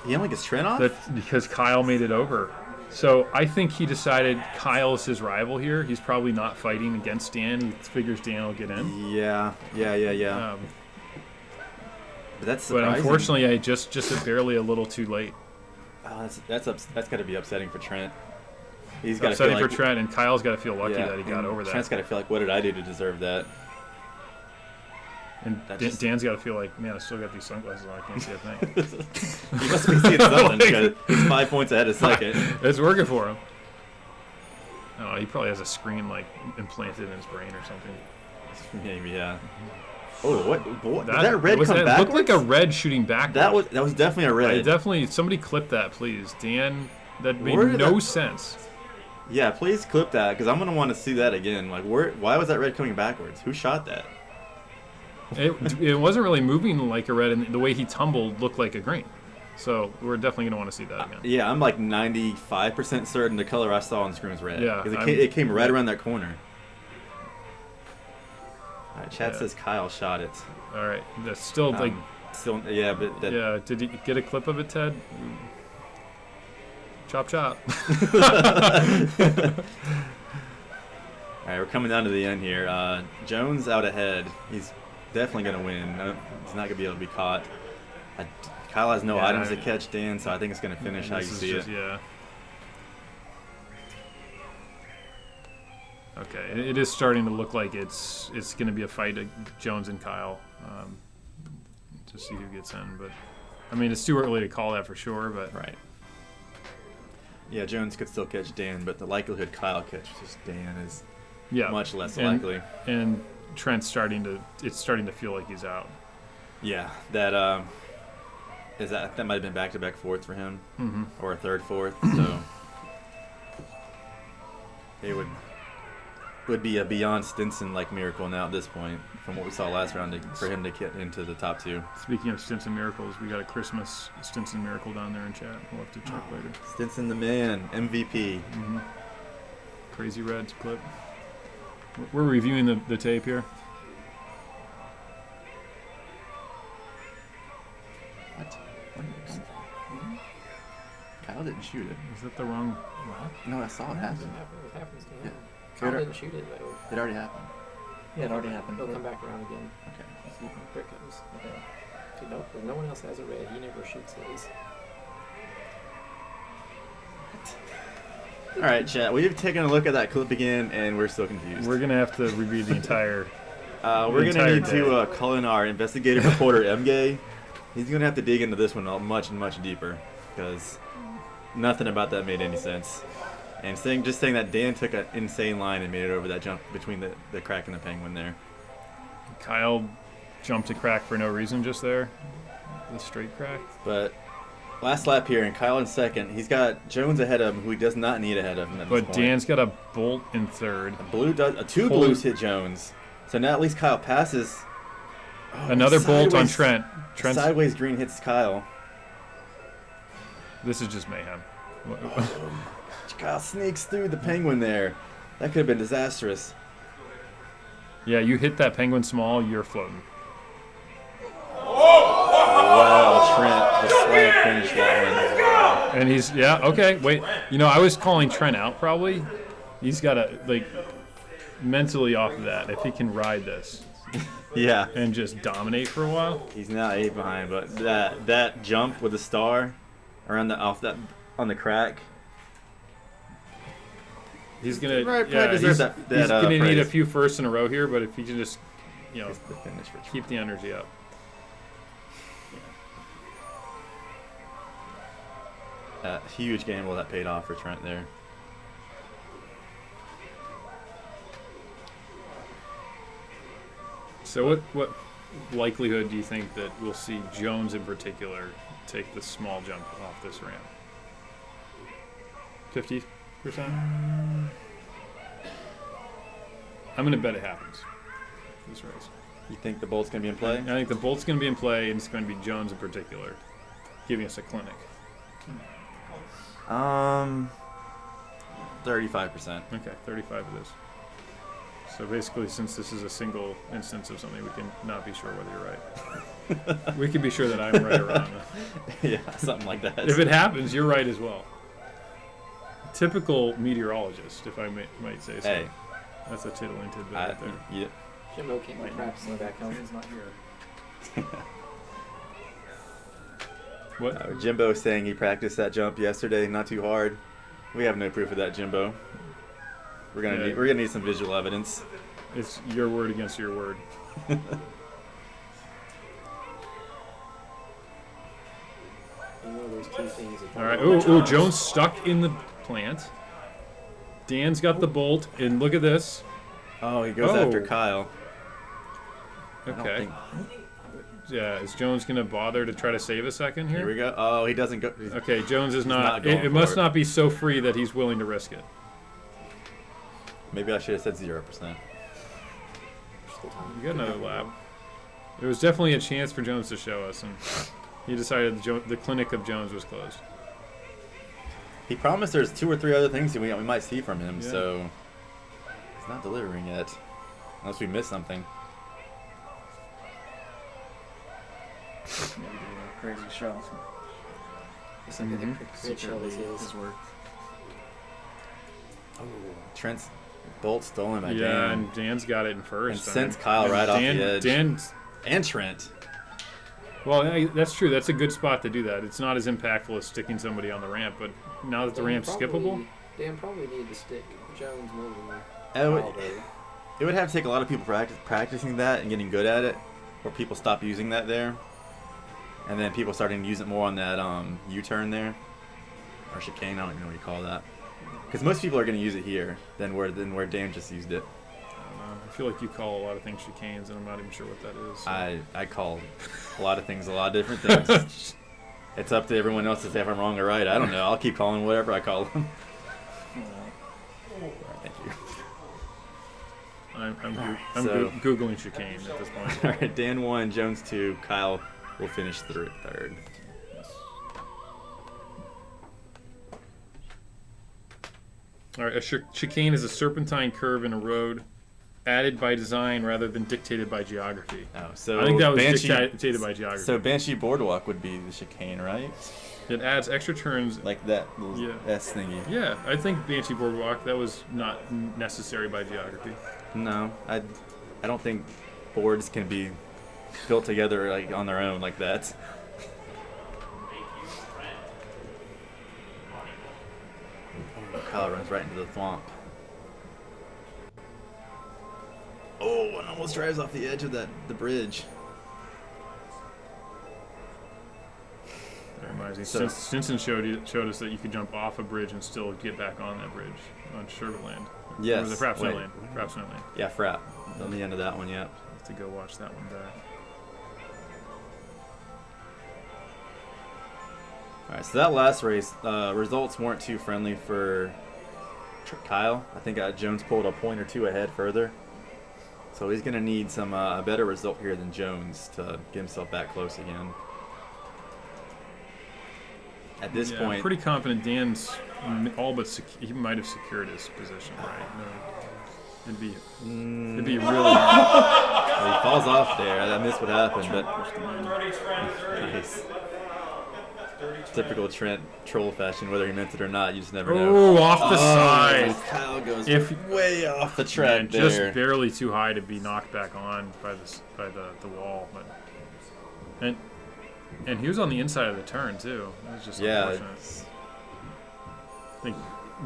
He only gets Trent off? That's because Kyle made it over. So I think he decided Kyle's his rival here. He's probably not fighting against Dan. He figures Dan will get in. Yeah. But that's But surprising. unfortunately, I just barely a little too late. Oh, that's got to be upsetting for Trent. He's got to Upsetting feel for like, Trent, and Kyle's got to feel lucky that he got and over that. Trent's got to feel like, what did I do to deserve that? And that just- Dan's got to feel like, man, I still got these sunglasses on. I can't see a thing. He must be seeing something because he's 5 points ahead of second. It's working for him. Oh, he probably has a screen like implanted in his brain or something. Maybe, yeah. Oh, what? Did that red was come that, backwards? looked like a red shooting backwards. That was definitely a red. Definitely, somebody clip that, please. Dan, that made Where did no that- sense. Yeah, please clip that because I'm gonna want to see that again. Like, why was that red coming backwards? Who shot that? It wasn't really moving like a red, and the way he tumbled looked like a green. So we're definitely going to want to see that again. Yeah, I'm like 95% certain the color I saw on the screen was red. Yeah, 'Cause it came right around that corner. All right, chat Yeah. says Kyle shot it. All right, that's still like, Still, yeah, but that, yeah. Did you get a clip of it, Ted? Chop chop. All right, we're coming down to the end here. Jones out ahead. He's definitely going to win. He's not going to be able to be caught. Kyle has no Yeah, items to catch Dan, so I think it's going to finish how you This is see just- it. Yeah. Okay, it is starting to look like it's going to be a fight of Jones and Kyle to see who gets in. But I mean, it's too early to call that for sure. But Right. Yeah, Jones could still catch Dan, but the likelihood Kyle catches Dan is yeah, much less and, likely. And Trent's starting to feel like he's out. Yeah, that might have been back-to-back fourths for him, or a third fourth. So it would be a beyond Stinson-like miracle now at this point, from what we saw last round, for him to get into the top two. Speaking of Stinson miracles, we got a Christmas Stinson miracle down there in chat. We'll have to check later. Stinson the man, MVP. Crazy Reds clip. We're reviewing the tape here. What? Kyle didn't shoot it. Is that the wrong? No, I saw it happen. What happens to Yeah. him? Kyle didn't shoot it though. It already happened. Yeah, it already happened. He'll come back around again. Okay. Here it comes. See, nope, if no one else has a red, he never shoots his. All right, chat. We've taken a look at that clip again, and we're still confused. We're gonna have to review the entire. We're going to need to call in our investigative reporter, MGay. He's going to have to dig into this one much deeper, because nothing about that made any sense. And just saying that Dan took an insane line and made it over that jump between the crack and the penguin there. Kyle jumped a crack for no reason just there. The straight crack. But last lap here, and Kyle in second. He's got Jones ahead of him, who he does not need ahead of him at this But point. Dan's got a bolt in third. Two blues hit Jones. So now at least Kyle passes. Oh, Another bolt on sideways- Trent. Trent's, Sideways green hits Kyle. this is just mayhem. Kyle sneaks through the penguin there. That could have been disastrous. Yeah, you hit that penguin small, you're floating. Wow, Trent just slam finished that one. And he's, yeah, okay, wait. You know, I was calling Trent out probably. He's got to, like, mentally off of that, if he can ride this Yeah, and just dominate for a while. he's now 8 behind, but that jump with the star around on the crack. He's gonna, Probably yeah, deserves he's that gonna need a praise. few firsts in a row here, but if he can just, you know, It's the finish for Trent. keep the energy up. Huge gamble that paid off for Trent there. So what likelihood do you think that we'll see Jones in particular take the small jump off this ramp? 50%? I'm going to bet it happens this race. You think the bolt's gonna be in play? I think the bolt's going to be in play, and it's going to be Jones in particular giving us a clinic. 35%. Okay, 35 it is. So basically, since this is a single instance of something, we can not be sure whether you're right. We can be sure that I'm right or wrong. Yeah, something like that. If it happens, you're right as well. typical meteorologist, if I might say so. Hey, That's a tiddling tidbit right there. yeah. Jimbo can't be practicing back home. He's not here. What? Jimbo saying he practiced that jump yesterday, not too hard. We have no proof of that, Jimbo. We're gonna need some visual evidence. It's your word against your word. Those two things. All right. Oh, Jones stuck in the plant. Dan's got the bolt, and look at this. Oh, he goes after Kyle. I don't Okay. think- Yeah, is Jones gonna bother to try to save a second here? Here we go. Oh, he doesn't go. Okay, Jones is not. going It must for it. not be so free that he's willing to risk it. Maybe I should have said 0%. You got another lap. There was definitely a chance for Jones to show us, and he decided the clinic of Jones was closed. He promised there's 2 or 3 other things we might see from him, Yeah. so he's not delivering yet, unless we miss something. Maybe do a crazy show. It's like the crit show is his. His work. Oh, Trent's bolt stolen by Yeah, Dan. and Dan's got it in first. And sends I mean, Kyle and right off the edge. Dan's, And Trent. well, that's true. That's a good spot to do that. It's not as impactful as sticking somebody on the ramp, but now that the ramp's skippable, Dan probably needed to stick Jones more than Oh, Kyle, though. it would have to take a lot of people practicing that and getting good at it, or people stop using that there, and then people starting to use it more on that U-turn there, or chicane. I don't even know what you call that, because most people are going to use it here than where Dan just used it. I feel like you call a lot of things chicanes, and I'm not even sure what that is. So. I call a lot of things a lot of different things. It's up to everyone else to say if I'm wrong or right. I don't know. I'll keep calling whatever I call them. Thank you. I'm So- Googling chicane at this point. All right, Dan 1, Jones 2, Kyle will finish third. All right, a chicane is a serpentine curve in a road added by design rather than dictated by geography. Oh, so I think that was Banshee, dictated by geography. So Banshee Boardwalk would be the chicane, right? It adds extra turns. Like that little Yeah. S thingy. Yeah, I think Banshee Boardwalk, that was not necessary by geography. No, I don't think boards can be built together like on their own like that. Kyle runs right into the thwomp. Oh, and almost drives off the edge of the bridge. That reminds me, So- Stinson showed us that you could jump off a bridge and still get back on that bridge on Sugarland. Yes. Or was it Fraps wait. Land? Fraps Land. Yeah, Frap. On the end of that one, yeah. Have to go watch that one back. Alright, so that last race, results weren't too friendly for Kyle. I think Jones pulled a point or two ahead further. So he's going to need some a better result here than Jones to get himself back close again. At this Yeah, point, I'm pretty confident Dan's all but he might have secured his position, right? No, it'd be really. well, he falls off there. I missed what happened, but nice. Typical Trent troll fashion, whether he meant it or not, you just never know. Oh, off the side. Kyle goes If- way off the track Man, there. just barely too high to be knocked back on by the wall, but and he was on the inside of the turn too. That was just Yeah, unfortunate. I think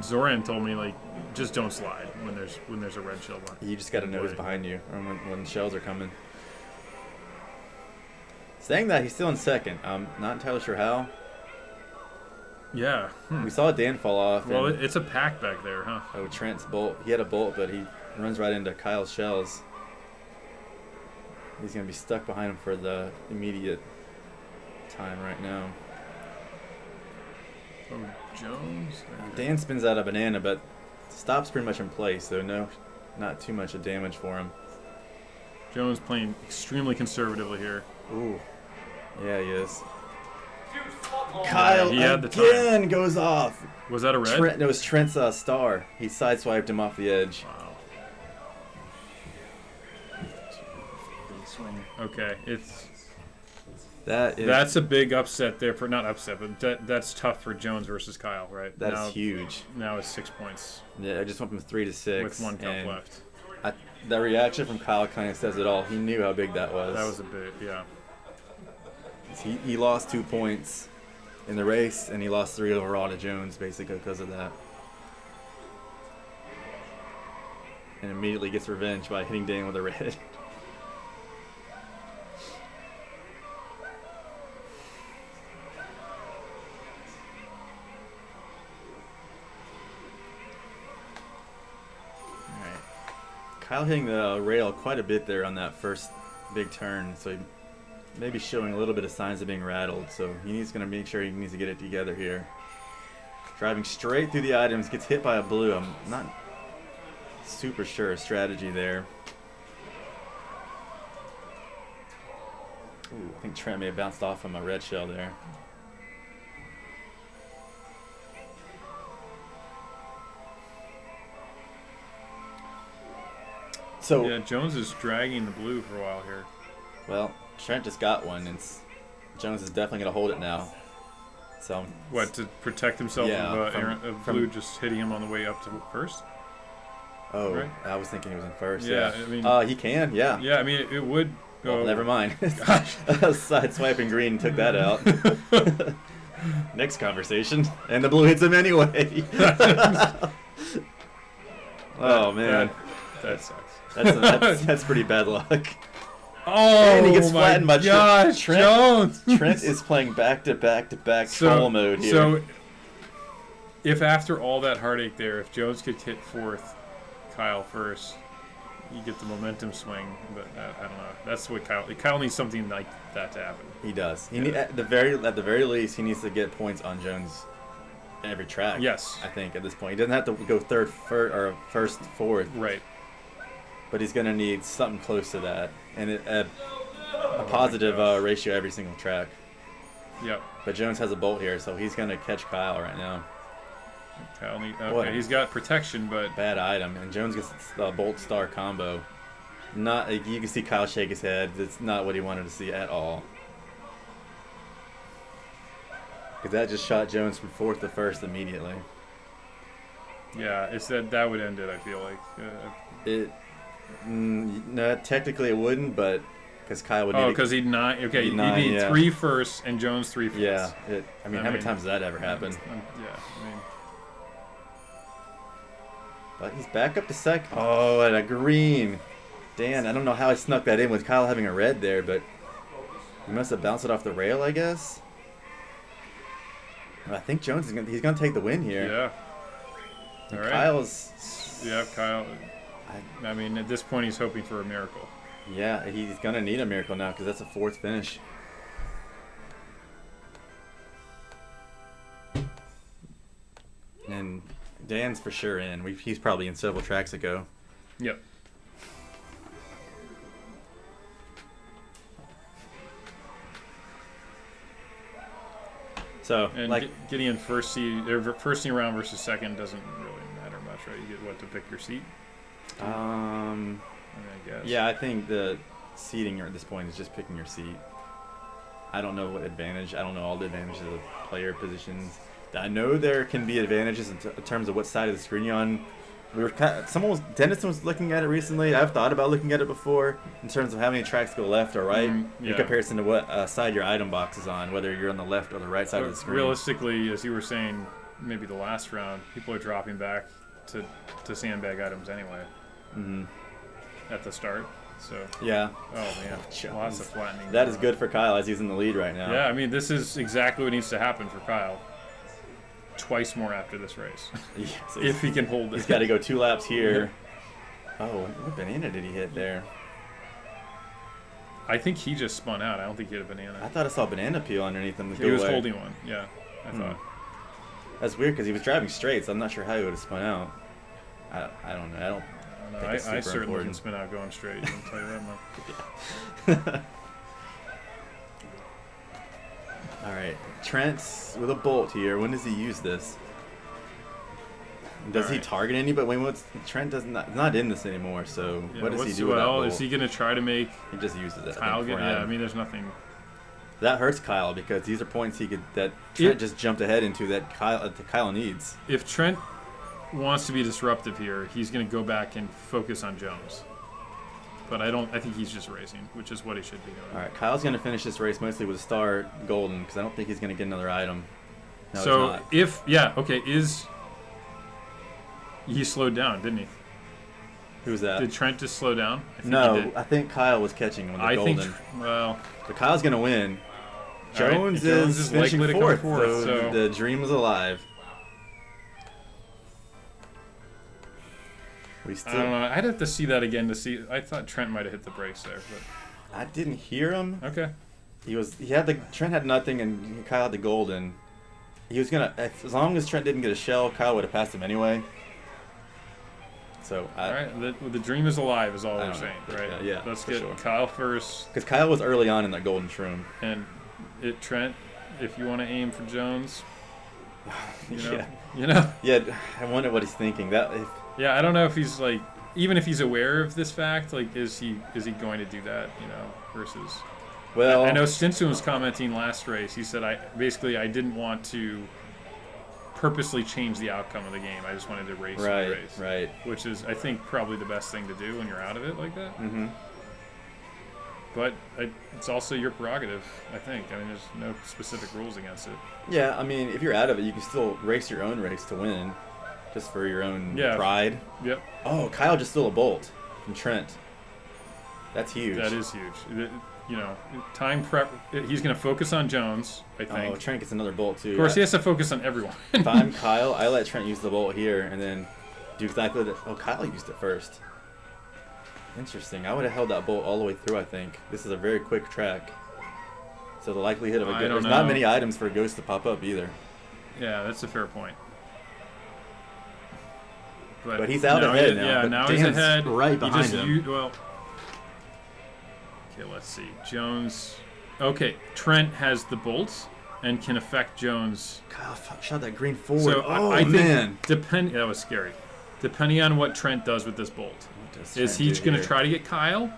Zoran told me like just don't slide when there's a red shell line. you just got to know who's behind you or when shells are coming. Saying that, he's still in second. I'm not entirely sure how. Yeah. We saw Dan fall off. Well, and, it's a pack back there, huh? oh, Trent's bolt. He had a bolt, but he runs right into Kyle's shells. He's going to be stuck behind him for the immediate time right now. Oh, Jones. Okay. Dan spins out a banana, but stops pretty much in place, so not too much of damage for him. Jones playing extremely conservatively here. Ooh. Yeah, he is. Kyle he had the again goes off. Was that a red? Trent, it was Trent's star. He sideswiped him off the edge. Wow. Big swing. Okay, it's That's a big upset there for not upset, but that's tough for Jones versus Kyle, right? That's huge. Now it's 6 points. Yeah, I just went from 3 to 6 with 1 cup left. The reaction from Kyle kind of says it all. He knew how big that was. That was a big, yeah. He lost 2 points in the race, and he lost 3 overall to Jones, basically because of that. And immediately gets revenge by hitting Dan with a red. Kyle hitting the rail quite a bit there on that first big turn, so he may be showing a little bit of signs of being rattled, so he's going to make sure he needs to get it together here. Driving straight through the items, gets hit by a blue. I'm not super sure of strategy there. Ooh, I think Trent may have bounced off from a red shell there. So yeah, Jones is dragging the blue for a while here. Well, Trent just got one, and Jones is definitely going to hold it now. So what, to protect himself from blue just hitting him on the way up to first? Oh, right? I was thinking he was in first. Yeah, I mean, he can, yeah. Yeah, I mean, it would go. Well, never mind. Side swiping green took that out. Next conversation, and the blue hits him anyway. Oh man, that sucks. That's pretty bad luck. Oh, and he gets flattened by gosh, Trent. Jones. Trent is playing back-to-back troll mode here. So, if after all that heartache there, if Jones could hit fourth, Kyle first, you get the momentum swing. But I don't know. That's what Kyle needs something like that to happen. He does. At the very least, he needs to get points on Jones every track. Yes, I think at this point he doesn't have to go first, fourth. Right. But he's going to need something close to that, and a positive ratio every single track. Yep. But Jones has a bolt here, so he's going to catch Kyle right now. He's got protection, but bad item, and Jones gets the bolt star combo. You can see Kyle shake his head. It's not what he wanted to see at all. Because that just shot Jones from fourth to first immediately. Yeah, it's that would end it. I feel like no, technically it wouldn't, but because Kyle would. Because he'd not. Okay, he'd need 3 firsts and Jones 3 firsts. Yeah, how many times has that ever happened? But he's back up to second. Oh, and a green. Dan, I don't know how I snuck that in with Kyle having a red there, but he must have bounced it off the rail, I guess. I think Jones he's gonna take the win here. Yeah. All right. Kyle's. Yeah, Kyle. I mean, at this point, he's hoping for a miracle. Yeah, he's gonna need a miracle now because that's a 4th finish. And Dan's for sure in. He's probably in several tracks ago. Yep. So, and getting in first round versus second doesn't really matter much, right? You get to pick your seat. I guess. Yeah, I think the seating at this point is just picking your seat. I don't know what advantage. I don't know all the advantages of player positions. I know there can be advantages in terms of what side of the screen you're on. Dennison was looking at it recently. I've thought about looking at it before in terms of how many tracks go left or right in comparison to what side your item box is on, whether you're on the left or the right side of the screen. Realistically, as you were saying, maybe the last round, people are dropping back to sandbag items anyway. Mm-hmm. At the start, so yeah. Oh man, lots of flattening. That is good for Kyle as he's in the lead right now. Yeah, I mean this is exactly what needs to happen for Kyle. Twice more after this race, so if he can hold it. He's got to go 2 laps here. Oh, what banana did he hit there? I think he just spun out. I don't think he hit a banana. I thought I saw a banana peel underneath him. He was holding one. Yeah, I thought. That's weird because he was driving straight, so I'm not sure how he would have spun out. I don't know. I certainly can spin out going straight. I'll tell you that much. All right, Trent with a bolt here. When does he use this? Does he target anybody? Trent not in this anymore. So what does he do with that bolt? Is he going to try to make? He just uses it. Kyle yeah, I mean, there's nothing That hurts Kyle because these are points that Trent just jumped ahead into that Kyle needs. If Trent wants to be disruptive here, he's going to go back and focus on Jones. But I think he's just racing, which is what he should be doing. All right, Kyle's going to finish this race mostly with a star golden because I don't think he's going to get another item. No, so he slowed down, didn't he? Who's that? Did Trent just slow down? I think Kyle was catching when the golden. But Kyle's going to win. Jones is finishing fourth, so the dream was alive. I don't know. I'd have to see that again to see. I thought Trent might have hit the brakes there, but I didn't hear him. Okay. Trent had nothing and Kyle had the golden. He was gonna, as long as Trent didn't get a shell, Kyle would have passed him anyway. So all right, the dream is alive is all we're saying, right? Yeah. Let's get Kyle first. Because Kyle was early on in that golden shroom. And Trent, if you want to aim for Jones, Yeah, I wonder what he's thinking. I don't know if he's like, even if he's aware of this fact, like, is he going to do that? Versus. Well, I know Stinson was commenting last race. He said, I didn't want to purposely change the outcome of the game. I just wanted to race the race. Right. Which is, I think, probably the best thing to do when you're out of it like that. Mm-hmm. But it's also your prerogative, I think. I mean, there's no specific rules against it. Yeah, I mean, if you're out of it, you can still race your own race to win, just for your own pride. Yep. Oh, Kyle just stole a bolt from Trent. That's huge. That is huge. Time prep. He's going to focus on Jones, I think. Oh, Trent gets another bolt, too. Of course, he has to focus on everyone. If I'm Kyle, I let Trent use the bolt here and then do exactly that. Oh, Kyle used it first. Interesting. I would have held that bolt all the way through, I think. This is a very quick track. So the likelihood of there's not many items for a ghost to pop up either. Yeah, that's a fair point. But he's out ahead now. Yeah, now he's ahead. Right behind him. Okay, let's see. Jones. Okay, Trent has the bolts and can affect Jones. Kyle shot that green forward. So I think that was scary. Depending on what Trent does with this bolt. Is he going to try to get Kyle?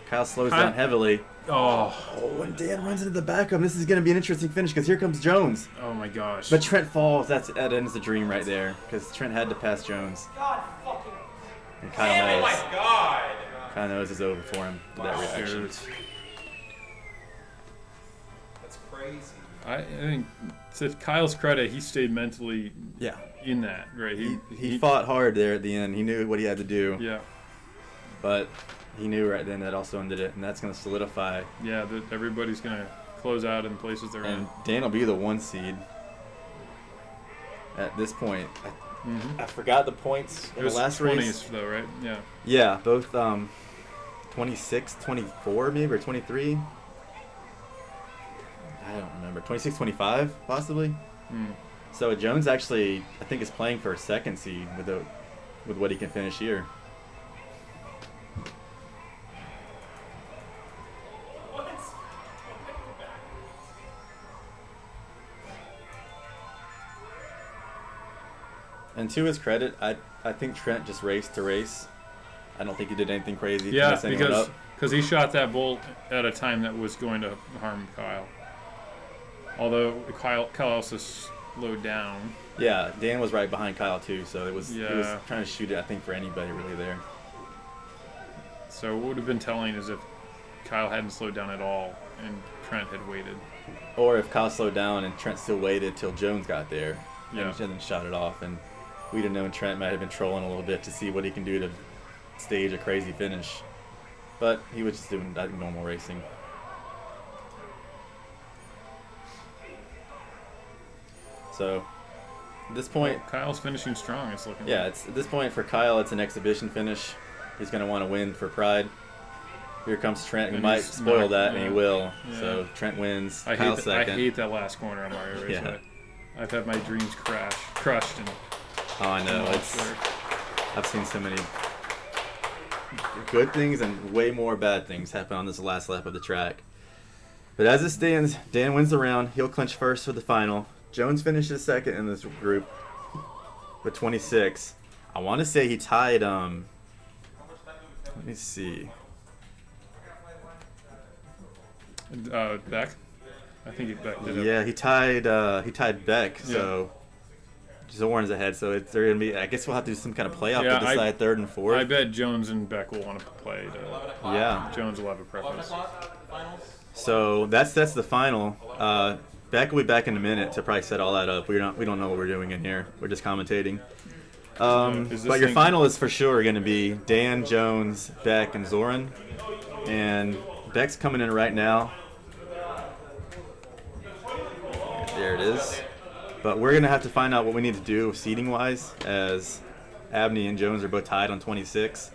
Kyle slows down heavily. Oh, and Dan runs into the backup. This is going to be an interesting finish because here comes Jones. Oh, my gosh. But Trent falls. That ends the dream right there because Trent had to pass Jones. God fucking. And Kyle knows. Oh, my God. Kyle knows it's over for him with that reaction. That's crazy. I think, to Kyle's credit, he stayed mentally in that, right? He fought hard there at the end. He knew what he had to do. Yeah. But he knew right then that also ended it, and that's going to solidify. Yeah, that everybody's going to close out in places they're in. And Dan will be the 1 seed at this point. I forgot the points in the last 20s, race. though, right? Yeah. Yeah, both 26, 24 maybe, or 23. I don't remember. 26, 25 possibly. So Jones actually, I think, is playing for a 2nd seed with what he can finish here. And to his credit, I think Trent just raced to race. I don't think he did anything crazy. Yeah, because he shot that bolt at a time that was going to harm Kyle. Although Kyle also slowed down. Yeah, Dan was right behind Kyle too, so he was trying to shoot it, I think, for anybody really there. So what would have been telling is if Kyle hadn't slowed down at all and Trent had waited. Or if Kyle slowed down and Trent still waited till Jones got there and then shot it off. And we'd have known Trent might have been trolling a little bit to see what he can do to stage a crazy finish. But he was just doing normal racing. So, at this point... Well, Kyle's finishing strong, it's looking like. At this point for Kyle, it's an exhibition finish. He's going to want to win for pride. Here comes Trent, who might spoil that, and he will. Yeah. So, Trent wins. Kyle's second. I hate that last corner on Mario Race. Yeah. I've had my dreams crushed. And oh, I know. I've seen so many good things and way more bad things happen on this last lap of the track. But as it stands, Dan wins the round. He'll clinch first for the final. Jones finishes second in this group with 26. I want to say he tied, let me see. Beck? I think Beck did it. Yeah, he tied Beck, so Zoran's ahead. So they're gonna be. I guess we'll have to do some kind of playoff to decide third and fourth. I bet Jones and Beck will want to play. Jones will have a preference. So that's the final. Beck will be back in a minute to probably set all that up. We don't know what we're doing in here. We're just commentating. But your final is for sure going to be Dan, Jones, Beck, and Zoran. And Beck's coming in right now. There it is. But we're going to have to find out what we need to do seating-wise, as Abney and Jones are both tied on 26.